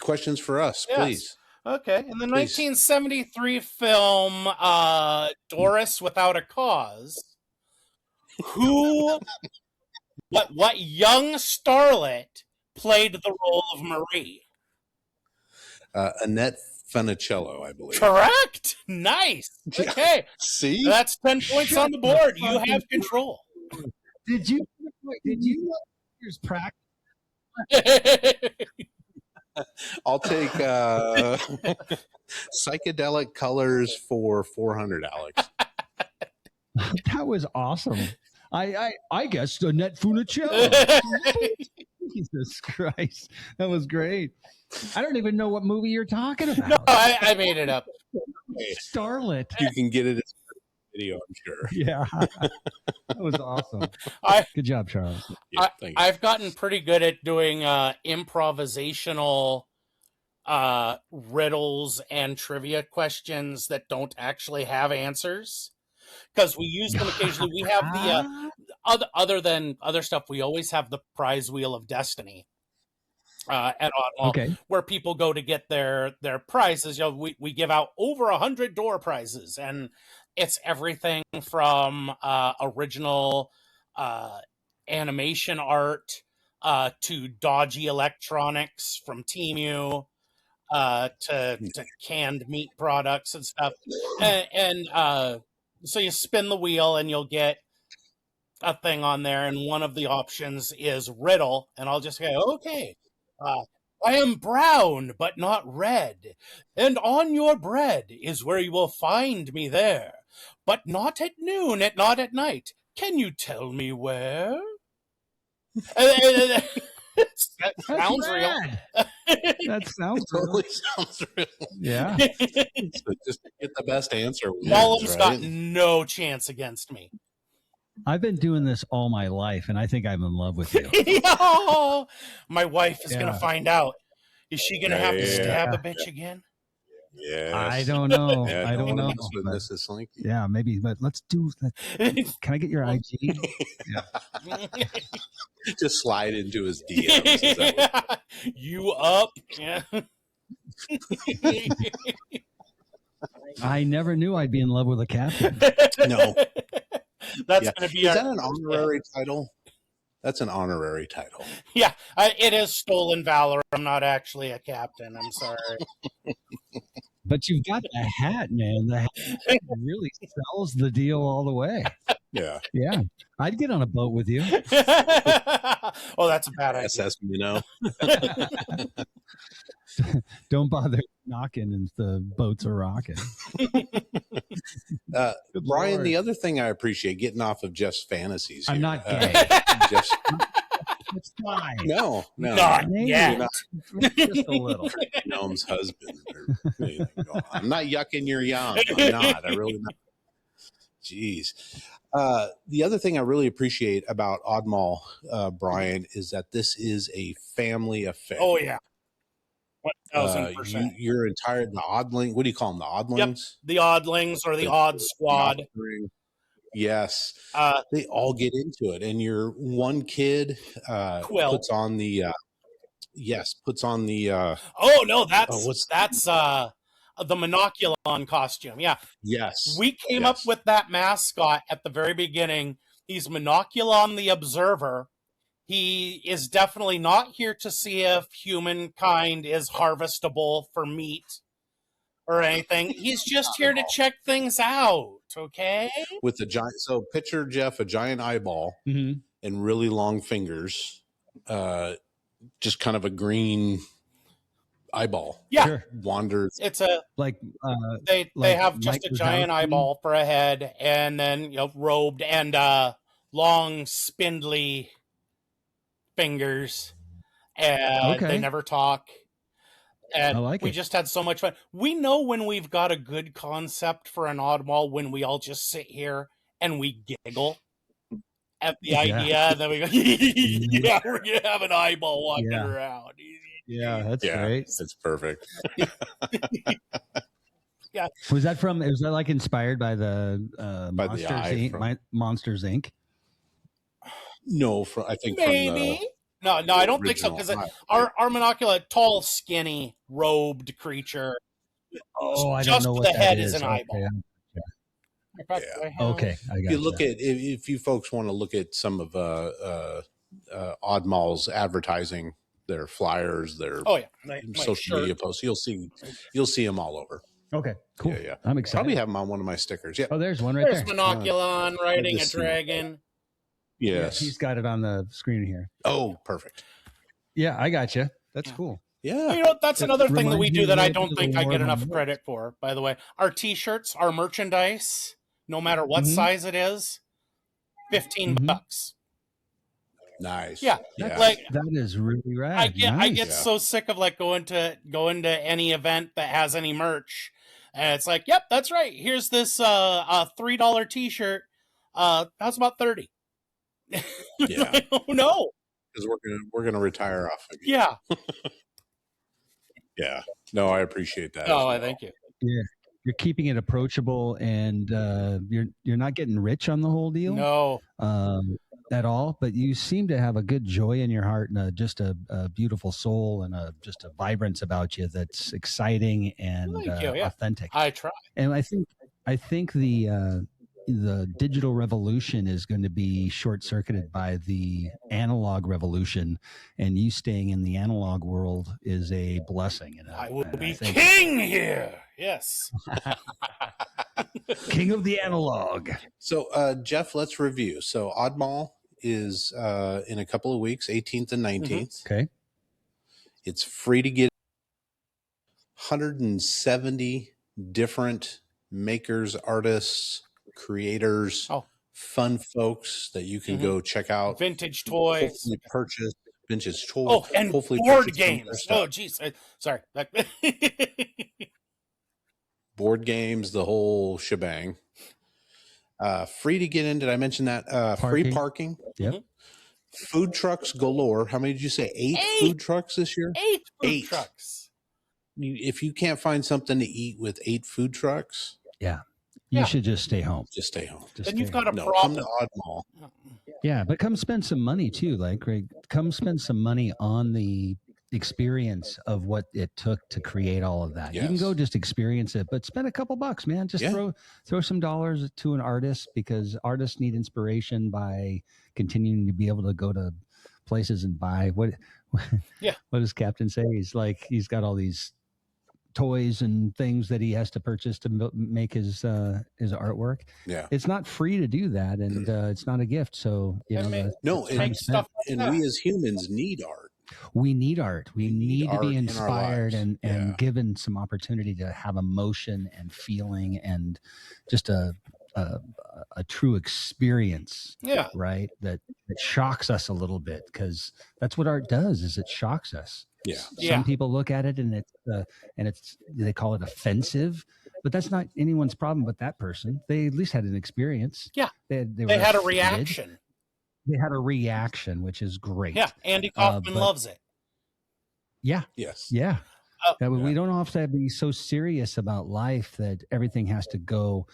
Questions for us, please. Okay. In the 1973 film Doris Without a Cause, what young starlet played the role of Marie? Annette Funicello, I believe. Correct. Nice. Okay. See? That's 10 points on the board. You have control. Did you here's practice? I'll take psychedelic colors for 400, Alex. That was awesome. I guess Annette Funicello. Jesus Christ. That was great. I don't even know what movie you're talking about. No, I made it up. Starlet. You can get it as a video, I'm sure. Yeah. That was awesome. Good job, Charles. Yeah, I've gotten pretty good at doing improvisational riddles and trivia questions that don't actually have answers, because we use them occasionally. We have the other than other stuff, we always have the prize wheel of destiny at Oddmall, where people go to get their prizes. We give out over 100 door prizes, and it's everything from original animation art to dodgy electronics from Temu to canned meat products and stuff. And so you spin the wheel and you'll get a thing on there, and one of the options is riddle, and I'll just say, okay, I am brown but not red, and on your bread is where you will find me there, but not at noon, not at night. Can you tell me where? It's That sounds real. That sounds Totally sounds real. Yeah. So just get the best answer. Gollum's got no chance against me. I've been doing this all my life, and I think I'm in love with you. Oh, my wife is going to find out. Is she going to have to stab a bitch again? Yes. I don't know. Yeah, I don't know. With Mrs. Slinky. Yeah, maybe, but let's do that. Can I get your IG? Just slide into his DMs. Is that what... You up? Yeah. I never knew I'd be in love with a captain. No. That's going to be Is that an honorary title? That's an honorary title. Yeah, it is stolen valor. I'm not actually a captain. I'm sorry. But you've got the hat, man. The hat really sells the deal all the way. Yeah. Yeah. I'd get on a boat with you. Oh, that's a bad idea. SS, you know. Don't bother knocking if the boats are rocking. Brian, Lord. the other thing I appreciate, getting off of Jeff's fantasies here. I'm not gay. Jeff's... It's fine. No. Not yet. Just a little. Gnome's husband or anything going on. I'm not yucking your yum. I'm not. I really not. Jeez. The other thing I really appreciate about Oddmall, Brian, is that this is a family affair. Oh, yeah. 1,000%. Your entire, the oddling, what do you call them? The oddlings? Yep. The oddlings or the odd squad. Yes. They all get into it. And your one kid puts on the, oh, no, that's the monoculon costume. Yeah. Yes. We came up with that mascot at the very beginning. He's Monoculon the Observer. He is definitely not here to see if humankind is harvestable for meat or anything. He's just here to check things out, okay? With the giant, so picture, Jeff, a giant eyeball and really long fingers, just kind of a green eyeball. Yeah. Sure. Wanders. It's a, like, they have just Mike a giant Wazowski. eyeball for a head and then, robed and long, spindly fingers, and they never talk, and we just had so much fun. We know when we've got a good concept for an Oddmall when we all just sit here and we giggle at the idea that we go, yeah, we're gonna have an eyeball walking around. Yeah, that's great. It's perfect. Yeah. Was that like inspired by the Monsters Inc? No, I think maybe. No, I don't think so, because our Monocula, tall, skinny, robed creature. Oh, I just don't know the what head that is an eyeball. Okay, I got you look at if you folks want to look at some of Oddmall's advertising, their flyers, their social media posts, you'll see them all over. Okay, cool. Yeah. I'm excited. Probably have them on one of my stickers. Yeah. Oh, there's one right there. There's Monoculon riding a dragon. Yes. Yeah, he's got it on the screen here. Oh, perfect. Yeah, I got you. That's cool. Yeah. That's another thing that we do that I don't think I get enough credit for, by the way. Our t-shirts, our merchandise, no matter what size it is, $15. Nice. Yeah. Like that is really rad. I get so sick of going to any event that has any merch. And it's like, yep, that's right. Here's this $3 t-shirt. How's about 30? Yeah. Oh no. Because we're gonna retire off of you. Yeah. Yeah. No, I appreciate that. Oh, I thank you. Yeah. You're keeping it approachable, and you're not getting rich on the whole deal. No. At all, but you seem to have a good joy in your heart and just a beautiful soul and just a vibrance about you that's exciting and authentic. I try. And I think the digital revolution is going to be short-circuited by the analog revolution, and you staying in the analog world is a blessing. And I will be king here. Yes. King of the analog. So, Jeff, let's review. So, Oddmall is in a couple of weeks, 18th and 19th. Okay. It's free to get. 170 different makers, artists, creators, fun folks that you can go check out. Vintage toys. Purchase. vintage toy. Oh, and hopefully board purchase some games. stuff. Oh, geez. Sorry. Board games, the whole shebang. Free to get in. Did I mention that? Free parking. Yep. Food trucks galore. How many did you say? Eight food trucks this year? Eight trucks. If you can't find something to eat with 8 food trucks, you should just stay home. Just stay home. Then you've got a Come problem. to Oddmall. Yeah, but come spend some money too. Like, come spend some money on the experience of what it took to create all of that. Yes. You can go just experience it, but spend a couple bucks, man. Just throw some dollars to an artist, because artists need inspiration by continuing to be able to go to places and buy what does Captain say? He's got all these toys and things that he has to purchase to make his artwork. Yeah, it's not free to do that, and it's not a gift. So and we as humans need art. We need art. We need to be inspired and given some opportunity to have emotion and feeling and just a true experience. Yeah. Right. That shocks us a little bit, because that's what art does, is it shocks us. Yeah. Some people look at it and it's they call it offensive, but that's not anyone's problem but that person. They at least had an experience. Yeah. They had a reaction. They had a reaction, which is great. Yeah, Andy Kaufman loves it. Yeah. Yes. Yeah. We don't have to be so serious about life that everything has to go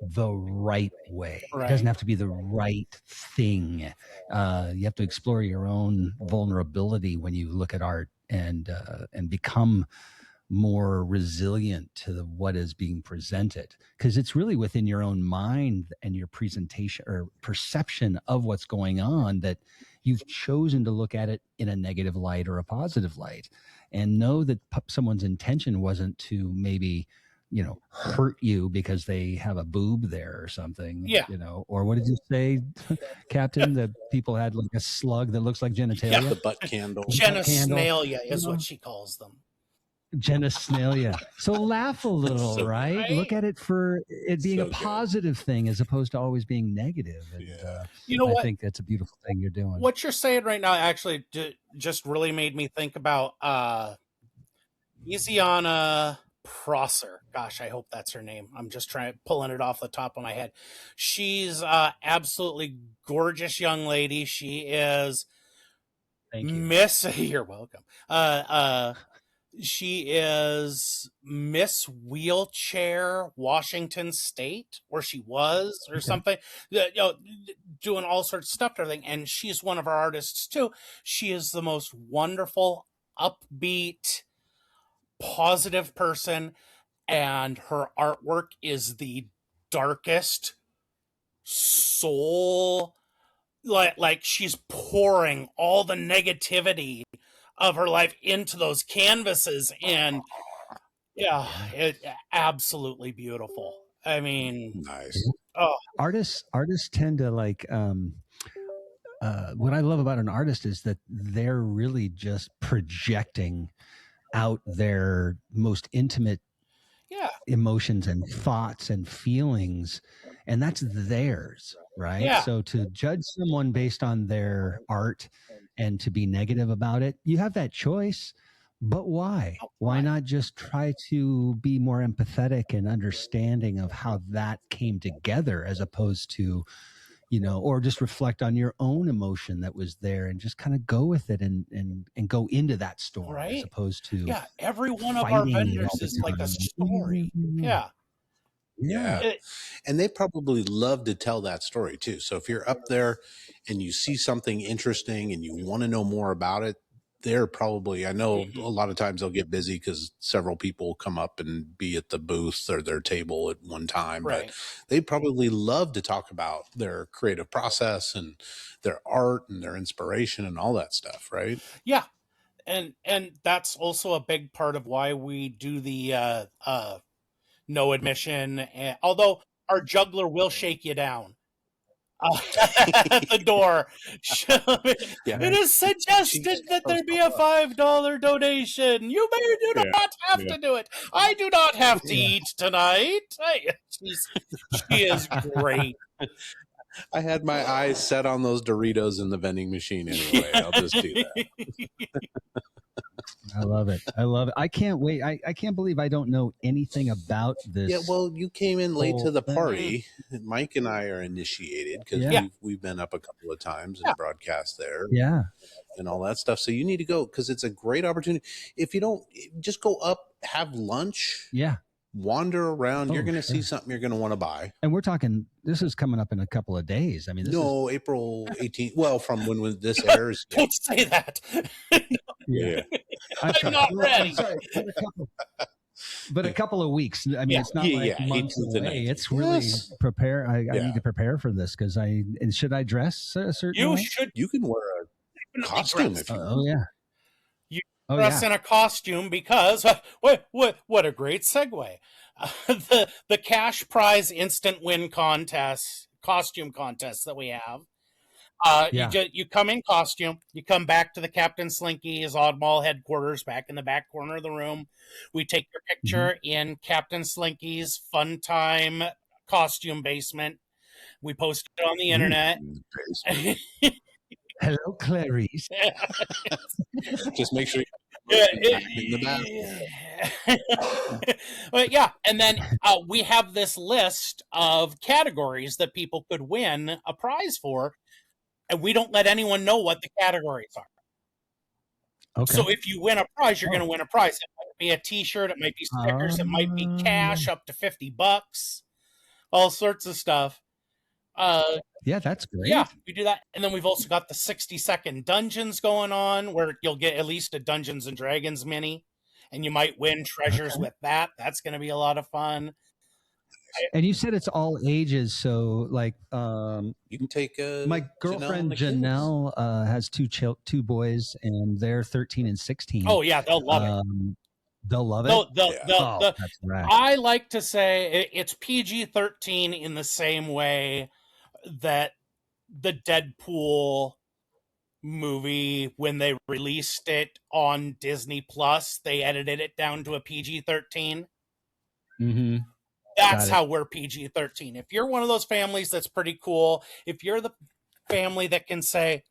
the right way. Right. It doesn't have to be the right thing. You have to explore your own vulnerability when you look at art and become more resilient to what is being presented, because it's really within your own mind and your presentation or perception of what's going on that you've chosen to look at it in a negative light or a positive light, and know that someone's intention wasn't to maybe hurt you because they have a boob there or something. Or what did you say, Captain, that people had like a slug that looks like genitalia? The butt candle. Genitalia is what she calls them. Genitalia. So laugh a little, right? Look at it for it being a positive thing as opposed to always being negative. And, I think that's a beautiful thing you're doing. What you're saying right now actually just really made me think about Isiana Prosser. Gosh, I hope that's her name. I'm just pulling it off the top of my head. She's absolutely gorgeous young lady. She is Miss. You're welcome. She is Miss Wheelchair Washington State, or she was, or something, doing all sorts of stuff to everything. And she's one of our artists too. She is the most wonderful, upbeat, positive person, and her artwork is the darkest soul. Like she's pouring all the negativity of her life into those canvases, and it's absolutely beautiful. I mean, nice. Artists tend to like what I love about an artist is that they're really just projecting out their most intimate emotions and thoughts and feelings, and that's theirs, right? So to judge someone based on their art and to be negative about it, you have that choice, but why? Why not just try to be more empathetic and understanding of how that came together, as opposed to, or just reflect on your own emotion that was there and just kind of go with it and go into that storm, as opposed to every one of our vendors is like a story. Yeah. And they probably love to tell that story too. So if you're up there and you see something interesting and you want to know more about it, they're probably, I know a lot of times they'll get busy because several people come up and be at the booth or their table at one time, but they probably love to talk about their creative process and their art and their inspiration and all that stuff. Right. Yeah. And that's also a big part of why we do the, no admission, although our juggler will shake you down at the door. It is suggested that there be a $5 donation. You may do not have to do it. I do not have to eat tonight. She is great. I had my eyes set on those Doritos in the vending machine anyway. I'll just do that. I love it. I love it. I can't wait. I can't believe I don't know anything about this. Yeah, well, you came in late to the thing. party. Mike and I are initiated because we've been up a couple of times and broadcast there. Yeah. And all that stuff. So you need to go because it's a great opportunity. If you don't, just go up, have lunch. Yeah. Wander around. You're going to see something you're going to want to buy. And we're talking, this is coming up in a couple of days. I mean, this is April 18th. Well, from when this airs. Don't say that. Yeah. I'm not ready. But a couple of weeks. I mean, it's not like months away. It's really prepare. I need to prepare for this because should I dress a certain way? You can wear a costume if you Oh, yeah. You dress in a costume because what a great segue. The cash prize instant win costume contest that we have. You come in costume, you come back to the Captain Slinky's Oddmall headquarters back in the back corner of the room. We take your picture in Captain Slinky's Fun Time costume basement. We post it on the internet. Hello, Clarice. Just make sure in the back. But and then we have this list of categories that people could win a prize for, and we don't let anyone know what the categories are. Okay. So if you win a prize, you're going to win a prize. It might be a T-shirt, it might be stickers, it might be cash up to $50, all sorts of stuff. Yeah, that's great. Yeah, we do that. And then we've also got the 60-second dungeons going on where you'll get at least a Dungeons and Dragons mini, and you might win treasures with that. That's going to be a lot of fun. And you said it's all ages, so like you can take my girlfriend Janelle has two boys, and they're 13 and 16. Oh yeah, they'll love it. They'll love it. That's right. I like to say it's PG-13 in the same way that the Deadpool movie, when they released it on Disney Plus, they edited it down to a PG-13. Mm-hmm. That's how we're PG-13. If you're one of those families that's pretty cool, if you're the family that can say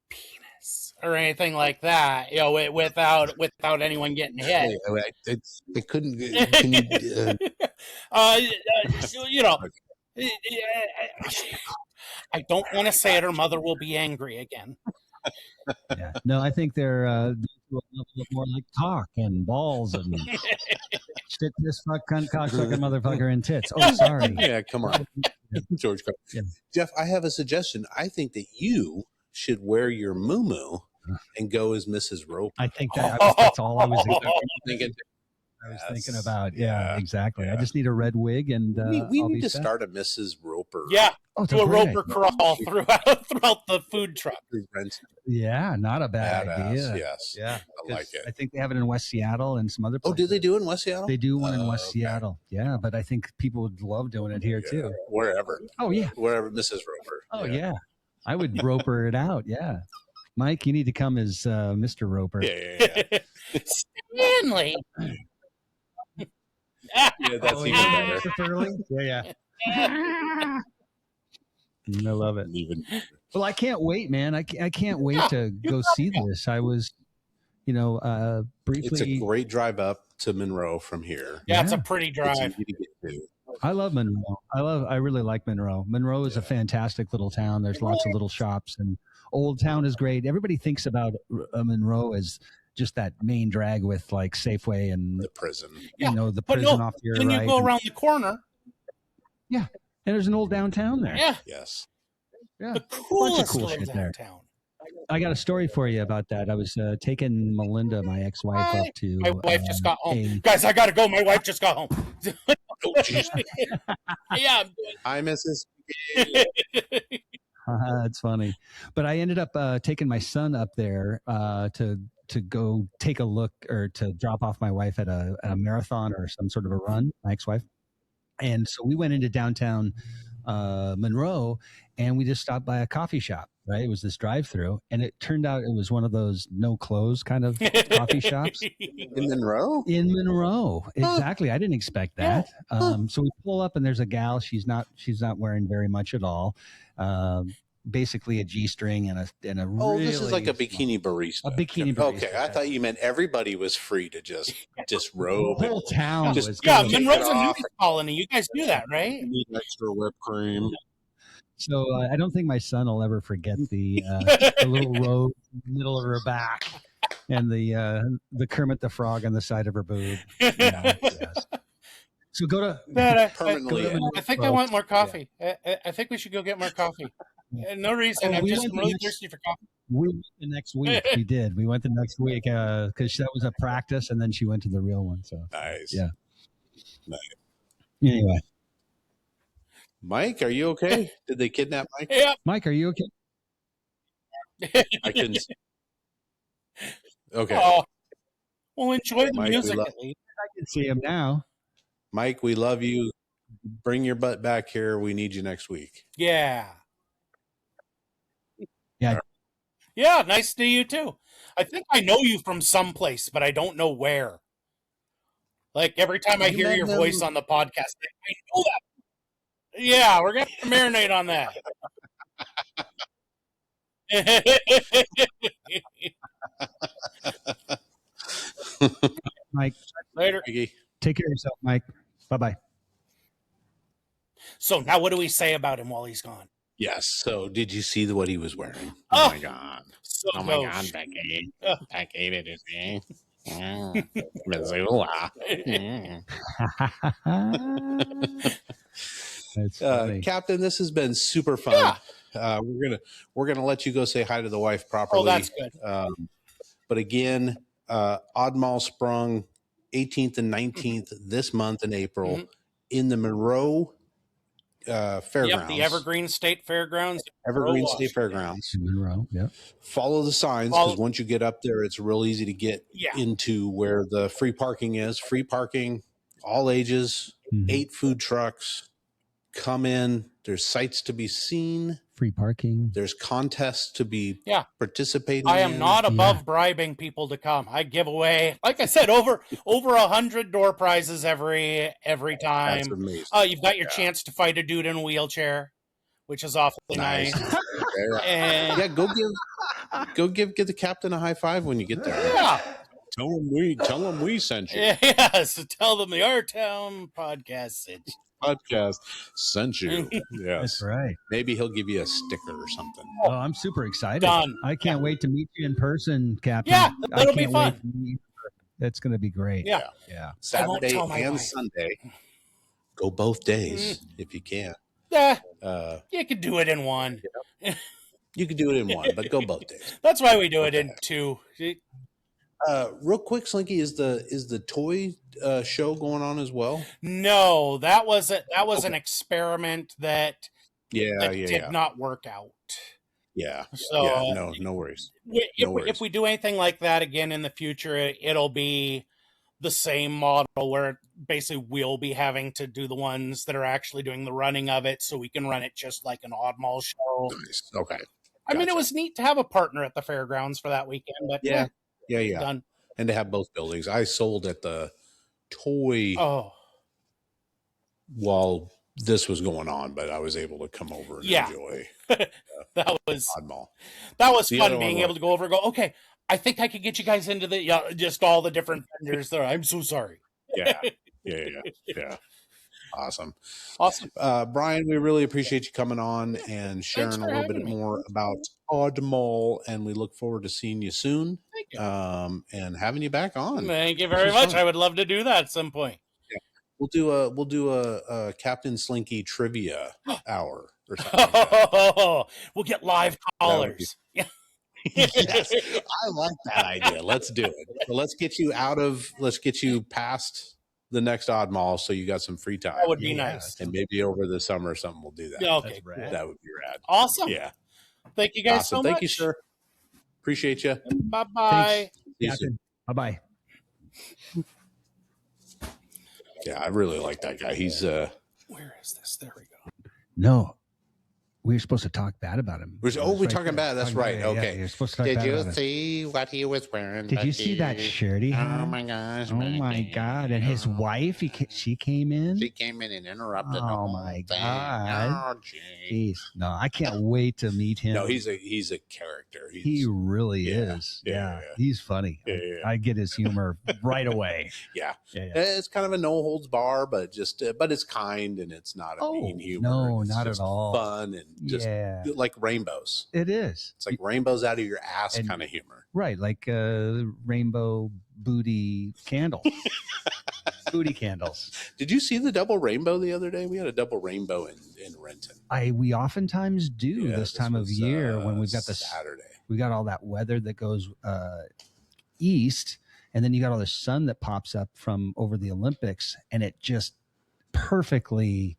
penis or anything like that, without anyone getting hit. It couldn't. Can you, I don't want to say it. Her mother will be angry again. Yeah. No, I think they're a little more like cock and balls and shit, this fuck, cunt, cocksucker, motherfucker, and tits. Oh, sorry. Yeah, come on, George. Yeah. Jeff, I have a suggestion. I think that you should wear your muumuu and go as Mrs. Roper. I think that's all I was thinking. Thinking about. Yeah, exactly. I just need a red wig, and we need to start a Mrs. Roper. Yeah, do a Roper crawl throughout the food truck. Yeah, not a bad idea. Yes, yeah, I like it. I think they have it in West Seattle and some other places. Oh, do they do it in West Seattle? They do one in West Seattle. Yeah, but I think people would love doing it here too. Wherever. Oh yeah, wherever Mrs. Roper. Oh yeah, I would Roper it out. Yeah, Mike, you need to come as Mr. Roper. Yeah. Stanley. Yeah, that's even better. Yeah. I love it. Well, I can't wait, man. I can't wait to go see this. I was, briefly. It's a great drive up to Monroe from here. Yeah, it's a pretty drive. It's easy to get to. I love Monroe. I really like Monroe. Monroe is a fantastic little town. There's lots of little shops, and Old Town is great. Everybody thinks about Monroe as just that main drag with like Safeway and the prison. The prison off to your right. Then you go around the corner. Yeah, and there's an old downtown there. Yeah. Yes. Yeah. The coolest cool shit there. I got a story for you about that. I was taking Melinda, my ex-wife, up to. My wife just got home. Guys, I gotta go. My wife just got home. Oh, jeez. Yeah. Hi, Mrs. That's funny. But I ended up taking my son up there to go take a look or to drop off my wife at a marathon or some sort of a run, my ex-wife. And so we went into downtown Monroe, and we just stopped by a coffee shop. right? It was this drive-through, and it turned out it was one of those no-close kind of coffee shops. In Monroe? In Monroe, exactly. I didn't expect that. So we pull up, and there's a gal. She's not wearing very much at all. Basically a G-string and a really this is like a bikini barista. A bikini barista. Okay, I thought you meant everybody was free to just disrobe. The whole town was. Yeah, Monroe's a nudist colony. You guys do that, right? You need extra whipped cream. So I don't think my son will ever forget the little robe in the middle of her back and the Kermit the Frog on the side of her boob. Yeah, yes. So go to permanently. I think I want more coffee. Yeah. I think we should go get more coffee. No reason. I'm just really thirsty for coffee. We went the next week. We did. We went the next week because that was a practice, and then she went to the real one. So nice. Yeah. Nice. Anyway, Mike, are you okay? Did they kidnap Mike? Yeah. Mike, are you okay? I couldn't. Okay. Oh, well, enjoy the Mike, music at least. I can see him now. Mike, we love you. Bring your butt back here. We need you next week. Yeah. Yeah. Yeah, nice to you too. I think I know you from someplace, but I don't know where. Like every time I hear your voice on the podcast, I know that. Yeah, we're gonna marinate on that. Mike, later. Take care of yourself, Mike. Bye-bye. So now what do we say about him while he's gone? Yes. So did you see what he was wearing? Oh my God. So oh my God, Becky. Becky, did you see? Missoula. That's funny. Captain, this has been super fun. Yeah. We're gonna let you go say hi to the wife properly. Oh, that's good. But again, Oddmall sprung 18th and 19th this month in April in the Monroe Fairgrounds. Yep, the Evergreen State Fairgrounds. Evergreen State Fairgrounds. Monroe, yeah. Follow the signs because once you get up there, it's real easy to get into where the free parking is. Free parking, all ages, 8 food trucks. Come in. There's sights to be seen. Free parking. There's contests to be participating I am not above bribing people to come. I give away, like I said, over 100 door prizes every time. That's amazing. You've got your chance to fight a dude in a wheelchair, which is awfully nice. And go give the captain a high five when you get there. Yeah. Tell him we sent you. Yes, tell them the Our Town podcast sent you. Yes, that's right. Maybe he'll give you a sticker or something. Oh, I'm super excited. Done. I can't wait to meet you in person, Captain. Yeah, that'll be fun. That's going to be great. Yeah. Saturday and Sunday. Go both days if you can. Yeah, you could do it in one. You could do it in one, but go both days. That's why we do it in two. Real quick, Slinky, is the toy show going on as well? No, that was an experiment that did not work out. Yeah. So no worries. If we do anything like that again in the future, it'll be the same model where basically we'll be having to do the ones that are actually doing the running of it, so we can run it just like an Oddmall show. Nice. Okay. I mean, it was neat to have a partner at the fairgrounds for that weekend, but yeah. Done. And to have both buildings. I sold at the toy while this was going on, but I was able to come over and enjoy. That was Oddmall. That was fun being able to go over and go, okay, I think I could get you guys into the just all the different vendors there. I'm so sorry. Yeah. Awesome. Brian, we really appreciate you coming on and sharing a little bit more about Oddmall, and we look forward to seeing you soon. Thank you. And having you back on. Thank you very much. I would love to do that at some point. Yeah. We'll do a Captain Slinky trivia hour or something like that. We'll get live callers. Yes, I like that idea. Let's do it. So let's get you past the next Oddmall, so you got some free time. That would be nice. And maybe over the summer or something, we'll do that. Yeah, okay, cool. That would be rad. Awesome. Yeah. Thank you guys so much. Thank you, sir. Appreciate you. Bye-bye. Bye-bye. Yeah, I really like that guy. He's Where is this? There we go. No. We were supposed to talk bad about him. We're talking bad. That's right. Yeah, okay. you're supposed to talk bad about him. See what he was wearing? Did you see that shirt he had? Oh my gosh! Oh my God! And his wife, she came in. She came in and interrupted. Oh my God! Oh, jeez. No, I can't wait to meet him. No, he's a character. He really is. Yeah. He's funny. Yeah. I get his humor right away. Yeah. It's kind of a no holds bar, but it's kind and it's not a mean humor. No, it's not at all. Fun and just like rainbows. It is. It's like rainbows out of your ass kind of humor. Right, like rainbow booty candle. Booty candles. Did you see the double rainbow the other day? We had a double rainbow in Renton. We oftentimes do this time of year when we've got Saturday. We got all that weather that goes east, and then you got all the sun that pops up from over the Olympics, and it just perfectly,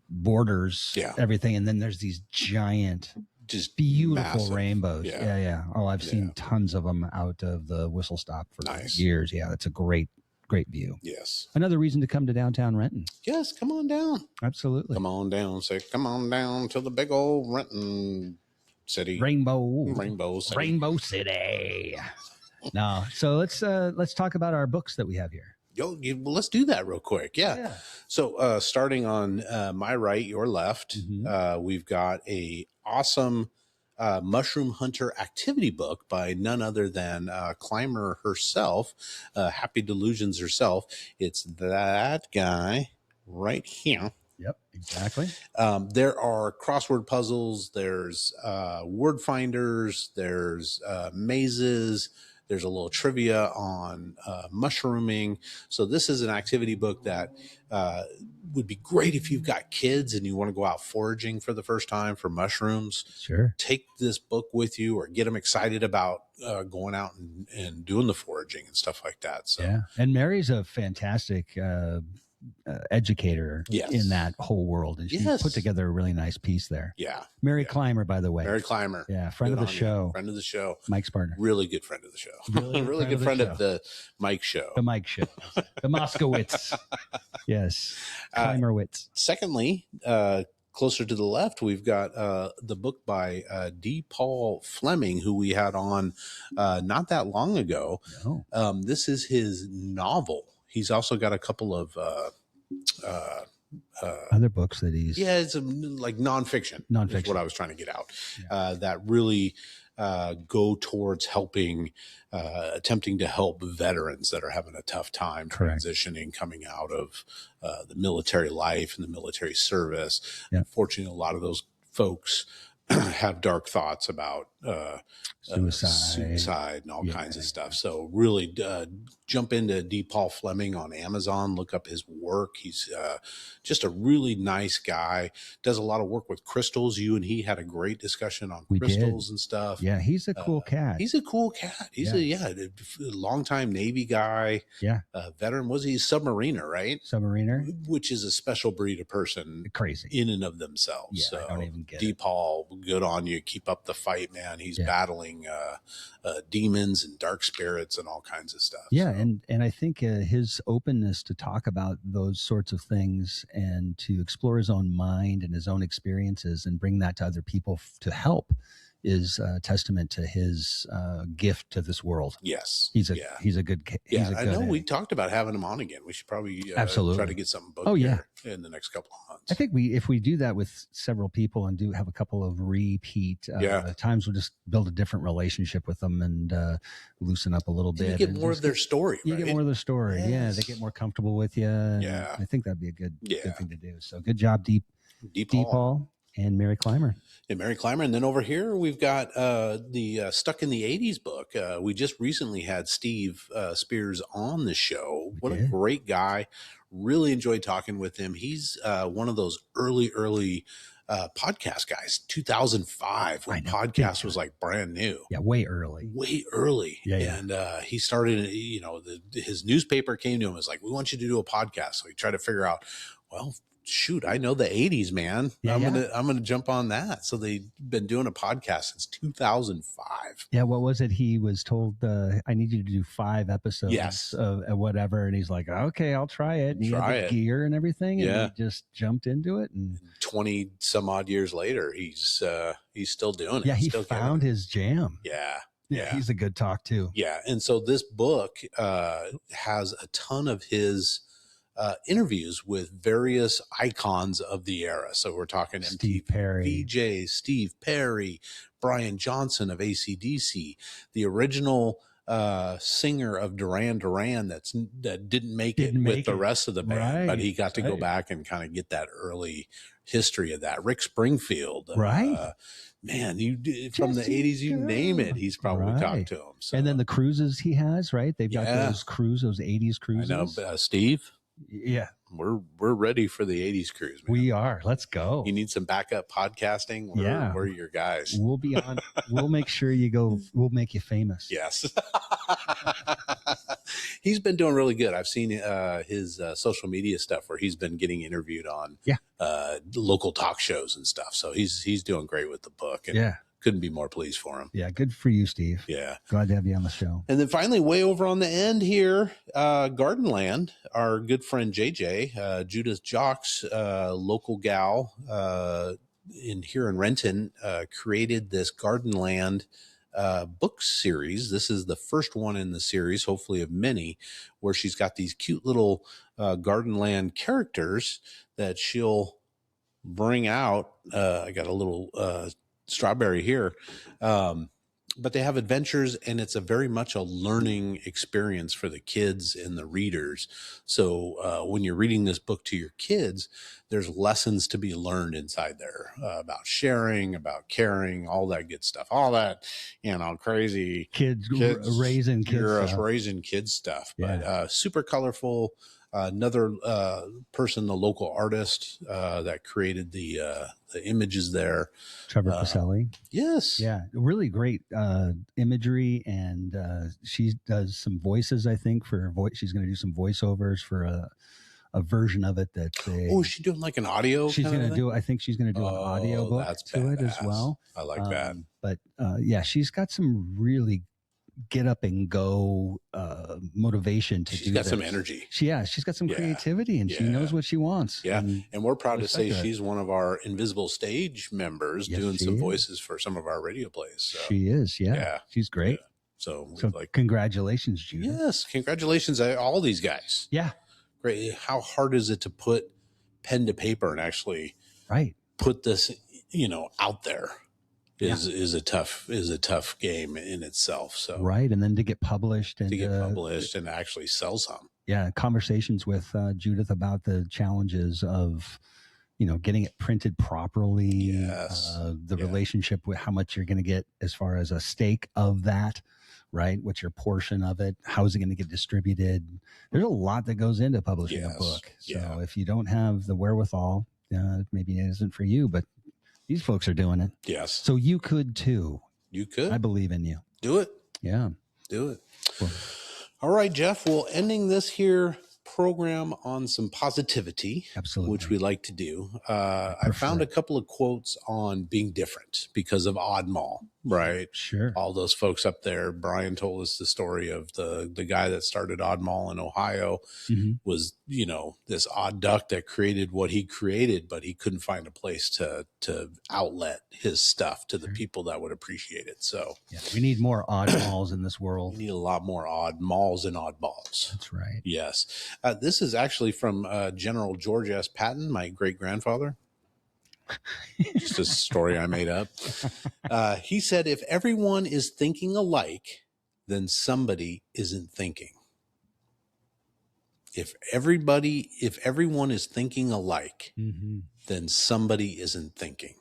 borders everything. And then there's these giant, just beautiful massive rainbows. Yeah. Oh, I've seen tons of them out of the whistle stop for years. Yeah, that's a great view. Yes. Another reason to come to downtown Renton. Yes, come on down. Absolutely. Come on down. Say, come on down to the big old Renton city. Rainbow City. Rainbow City. No. So let's talk about our books that we have here. Let's do that real quick. Yeah. So starting on my right, your left, we've got a awesome Mushroom Hunter activity book by none other than Climber herself, Happy Delusions herself. It's that guy right here. Yep, exactly. There are crossword puzzles. There's word finders. There's mazes. There's a little trivia on mushrooming. So this is an activity book that would be great if you've got kids and you want to go out foraging for the first time for mushrooms. Sure. Take this book with you or get them excited about going out and doing the foraging and stuff like that. So yeah. And Mary's a fantastic educator in that whole world. And she put together a really nice piece there. Yeah. Mary Climber, by the way. Mary Climber. Yeah. Friend of the show. Friend of the show. Mike's partner. Really good friend of the show. Really good friend of the Mike show. The Mike show. The Moskowitz. Yes. Climberwitz. Secondly, closer to the left, we've got the book by D. Paul Fleming, who we had on not that long ago. No. This is his novel. He's also got a couple of other books that he's it's like nonfiction is what I was trying to get out that really go towards attempting to help veterans that are having a tough time transitioning, coming out of the military life and the military service. Unfortunately, a lot of those folks have dark thoughts about suicide and all kinds of stuff. So really jump into D. Paul Fleming on Amazon, look up his work. He's just a really nice guy, does a lot of work with crystals. You and he had a great discussion on crystals and stuff. Yeah, he's a cool cat. He's a cool cat. He's a longtime Navy guy. Yeah. Veteran. Was he a submariner, right? Submariner. Which is a special breed of person. Crazy. In and of themselves. Yeah, so I don't even get D. Paul, good on you. Keep up the fight, man. He's battling demons and dark spirits and all kinds of stuff. Yeah, so. And I think his openness to talk about those sorts of things and to explore his own mind and his own experiences and bring that to other people to help is a testament to his gift to this world. Yes. He's a good I know we talked about having him on again. We should probably try to get something booked in the next couple of months. I think if we do that with several people and do have a couple of repeat times, we'll just build a different relaulationship with them and loosen up a little bit. You get more of their story. You get more of their story. Yes. Yeah, they get more comfortable with you. Yeah. I think that'd be a good thing to do. So good job, D. Paul and Mary Climber. And Mary Climber. And then over here, we've got the Stuck in the 80s book. We just recently had Steve Spears on the show. What a great guy. Really enjoyed talking with him. He's one of those early podcast guys, 2005, when podcast was like brand new. Yeah, way early. Yeah. And he started, his newspaper came to him and was like, we want you to do a podcast. So he tried to figure out, well, shoot, I know the 80s, man. Yeah, I'm gonna jump on that. So they've been doing a podcast since 2005. Yeah, what was it? He was told, I need you to do 5 episodes Yes. of whatever. And he's like, okay, I'll try it. And he Try had the it. gear and everything. Yeah. And he just jumped into it. And 20 some odd years later, he's still doing it. yeah, he still found his jam. Yeah. Yeah, he's a good talk too. Yeah. And so this book has a ton of his interviews with various icons of the era. So we're talking Steve Perry, VJ, Steve Perry, Brian Johnson of AC/DC, the original singer of Duran Duran that didn't make it with the rest of the band, but he got to go back and kind of get that early history of that. Rick Springfield, right? Man, you from the 80s, you name it, he's probably talked to him. So. And then the cruises he has, right? They've got those 80s cruises. I know, Steve. Yeah, we're ready for the 80s cruise, man. We are. Let's go. You need some backup podcasting? We're your guys. We'll be on. We'll make sure you go. We'll make you famous. Yes. He's been doing really good. I've seen his social media stuff where he's been getting interviewed on local talk shows and stuff. So he's doing great with the book. And couldn't be more pleased for him. Yeah, good for you, Steve. Yeah. Glad to have you on the show. And then finally, way over on the end here, Gardenland, our good friend JJ, Judith Jocks, local gal here in Renton, created this Gardenland book series. This is the first one in the series, hopefully of many, where she's got these cute little Gardenland characters that she'll bring out. I got a little strawberry here, but they have adventures, and it's a very much a learning experience for the kids and the readers. So when you're reading this book to your kids, there's lessons to be learned inside there about sharing, about caring, all that good stuff, all that, crazy kids raising kids, raising kids stuff, but super colorful. Another person, the local artist that created the images there, Trevor Pacelli. Yes, yeah, really great imagery, and she does some voices. I think she's going to do some voiceovers for a version of it that is she doing like an audio? She's going to do. I think she's going to do an audio book to it as well. I like that. But she's got some really get up and go motivation to do. She's got some energy. She's got some creativity, and she knows what she wants. Yeah, and we're proud to say she's one of our Invisible Stage members, doing some voices for some of our radio plays. So. She is, yeah. She's great. Yeah. So congratulations, Judith. Yes, congratulations to all these guys. Yeah, great. How hard is it to put pen to paper and actually put this, out there? Is a tough game in itself. So and then to get published and and actually sell some. Yeah, conversations with Judith about the challenges of getting it printed properly. The relationship with how much you're going to get as far as a stake of that. Right, what's your portion of it? How is it going to get distributed? There's a lot that goes into publishing a book. So if you don't have the wherewithal, maybe it isn't for you, but these folks are doing it. Yes. So you could too. You could. I believe in you. Do it. Yeah. Do it. Well, all right, Jeff. Well, ending this here program on some positivity, absolutely, which we like to do. I found a couple of quotes on being different because of Oddmall, right? Sure. All those folks up there. Brian told us the story of the guy that started Oddmall in Ohio was, this odd duck that created what he created, but he couldn't find a place to outlet his stuff to the people that would appreciate it. So we need more oddballs in this world. We need a lot more odd malls and oddballs. That's right. Yes. This is actually from General George S. Patton, my great-grandfather. Just a story I made up. He said, if everyone is thinking alike, then somebody isn't thinking. If everyone is thinking alike, then somebody isn't thinking.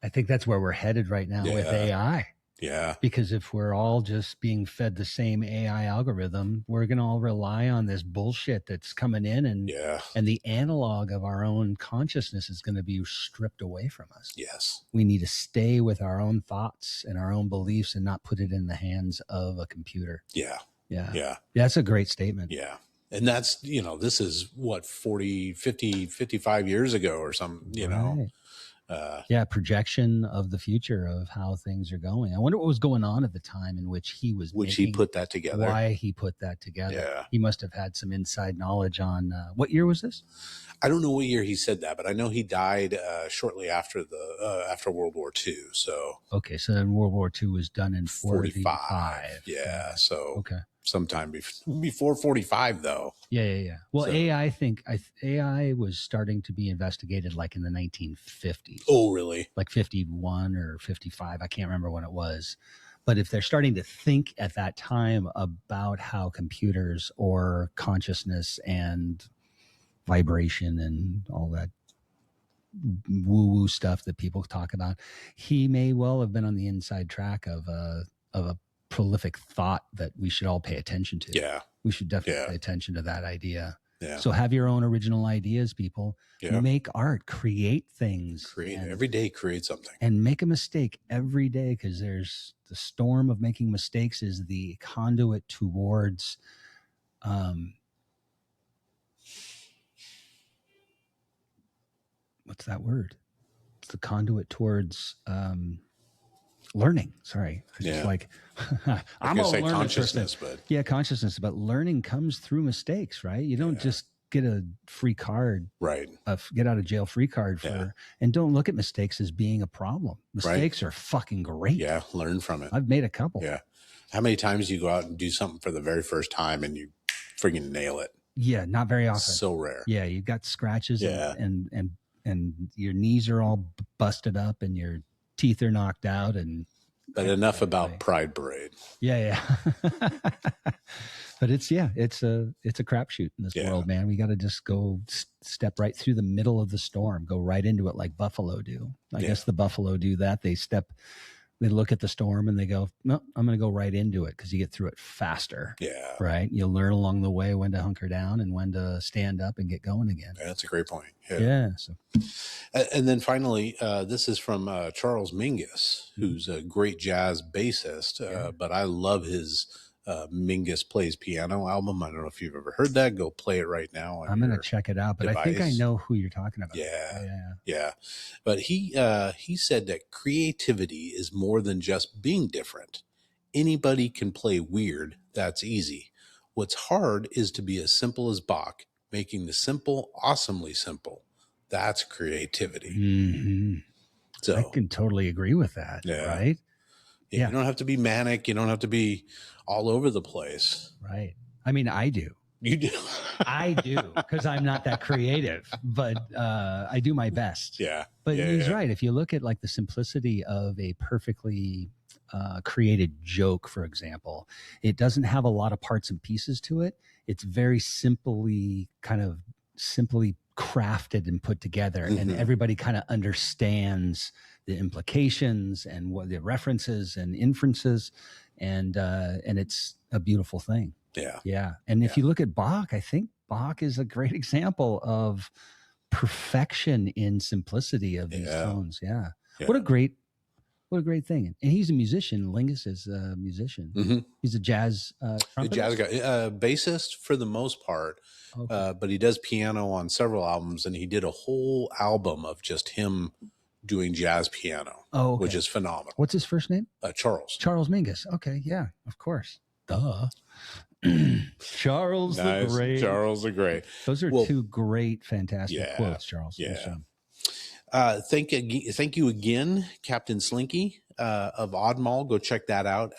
I think that's where we're headed right now with AI. Yeah. Because if we're all just being fed the same AI algorithm, we're going to all rely on this bullshit that's coming in, and the analog of our own consciousness is going to be stripped away from us. Yes. We need to stay with our own thoughts and our own beliefs and not put it in the hands of a computer. Yeah. Yeah. Yeah. That's a great statement. Yeah. And that's, this is what, 40, 50, 55 years ago or something, Right. Projection of the future of how things are going. I wonder what was going on at the time in which he was he put that together. Why he put that together. Yeah. He must have had some inside knowledge on what year was this? I don't know what year he said that, but I know he died shortly after after World War II. So so then World War II was done in 45. Yeah, so okay, sometime before 45, though. Yeah. Well, so, AI was starting to be investigated like in the 1950s. Oh, really? Like 51 or 55. I can't remember when it was. But if they're starting to think at that time about how computers or consciousness and vibration and all that woo-woo stuff that people talk about, he may well have been on the inside track of a prolific thought that we should all pay attention to. Yeah. We should definitely pay attention to that idea. Yeah. So have your own original ideas, people. Yeah. Make art, create things. Every day, create something. And make a mistake every day, because there's the storm of making mistakes is the conduit towards what's that word? It's the conduit towards learning. Sorry. It's like I'm going to say consciousness, but consciousness, but learning comes through mistakes, right? You don't just get a free card, right? Get out of jail free card and don't look at mistakes as being a problem. Mistakes are fucking great. Yeah. Learn from it. I've made a couple. Yeah. How many times do you go out and do something for the very first time and you friggin' nail it? Yeah. Not very often. So rare. Yeah. You've got scratches and your knees are all busted up and your teeth are knocked out. But enough about Pride Parade. Yeah. But it's a crapshoot in this world, man. We got to just go step right through the middle of the storm, go right into it like buffalo do. I guess the buffalo do that. They look at the storm and they go, no, I'm going to go right into it, because you get through it faster. Yeah. Right. You'll learn along the way when to hunker down and when to stand up and get going again. Yeah, that's a great point. Yeah. So. And then finally, this is from Charles Mingus, who's a great jazz bassist, but I love his Mingus Plays Piano album. I don't know if you've ever heard that. Go play it right now. I'm going to check it out, but device. I think I know who you're talking about. Yeah. But he said that creativity is more than just being different. Anybody can play weird. That's easy. What's hard is to be as simple as Bach, making the simple awesomely simple. That's creativity. Mm-hmm. So I can totally agree with that. Yeah. Right. Yeah. You don't have to be manic. You don't have to be all over the place. Right. I mean, I do. You do. I do, because I'm not that creative, but I do my best. Yeah. But he's right. If you look at like the simplicity of a perfectly created joke, for example, it doesn't have a lot of parts and pieces to it. It's very simply crafted and put together, and everybody kind of understands the implications and what the references and inferences, and it's a beautiful thing. Yeah. And if you look at Bach, I think Bach is a great example of perfection in simplicity of these tones. Yeah. What a great thing. And he's a musician. Lingus is a musician. Mm-hmm. He's a jazz trumpetist? A jazz guy, bassist for the most part. Okay. But he does piano on several albums, and he did a whole album of just him doing jazz piano, which is phenomenal. What's his first name? Charles. Charles Mingus. Okay, yeah, of course. Duh. Charles the Great. Charles the Great. Those are two great, fantastic quotes, Charles. Yeah. Thank you again, Captain Slinky of Oddmall. Go check that out.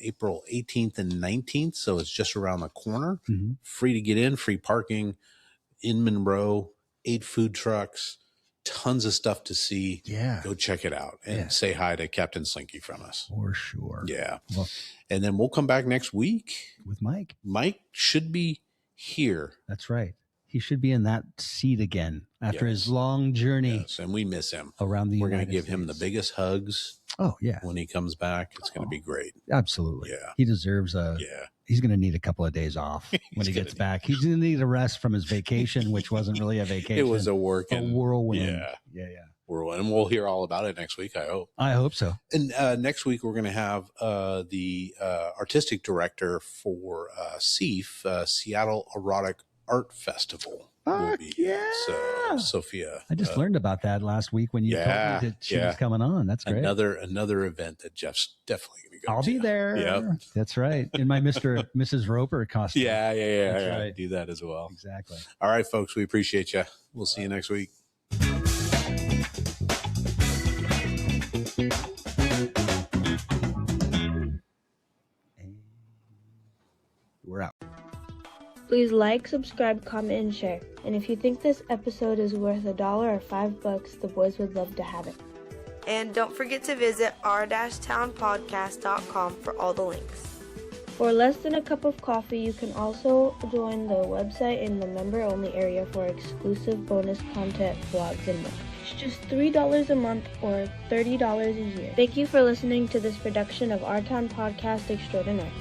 April 18th and 19th. So it's just around the corner. Mm-hmm. Free to get in, free parking in Monroe, 8 food trucks, tons of stuff to see. Yeah. Go check it out and say hi to Captain Slinky from us. For sure. Yeah. Well, and then we'll come back next week with Mike. Mike should be here. That's right. He should be in that seat again after his long journey. Yes, and we miss him. Around the We're going to give him the biggest hugs. Oh, yeah. When he comes back, it's going to be great. Absolutely. Yeah. He deserves he's going to need a couple of days off when he gets back. He's going to need a rest from his vacation, which wasn't really a vacation. It was a whirlwind. Yeah. Yeah. we'll hear all about it next week, I hope. I hope so. And next week, we're going to have the artistic director for SEAF, Seattle Erotic Art Festival. Yeah. So, Sophia. I just learned about that last week when you told me that she was coming on. That's great. Another event that Jeff's definitely going to go to. I'll be there. Yep. That's right. In my Mrs. Roper costume. Yeah. That's right. Do that as well. Exactly. All right, folks. We appreciate you. We'll see you next week. We're out. Please like, subscribe, comment, and share. And if you think this episode is worth $1 or $5, the boys would love to have it. And don't forget to visit r-townpodcast.com for all the links. For less than a cup of coffee, you can also join the website in the member-only area for exclusive bonus content, vlogs, and more. It's just $3 a month or $30 a year. Thank you for listening to this production of Our Town Podcast Extraordinaire.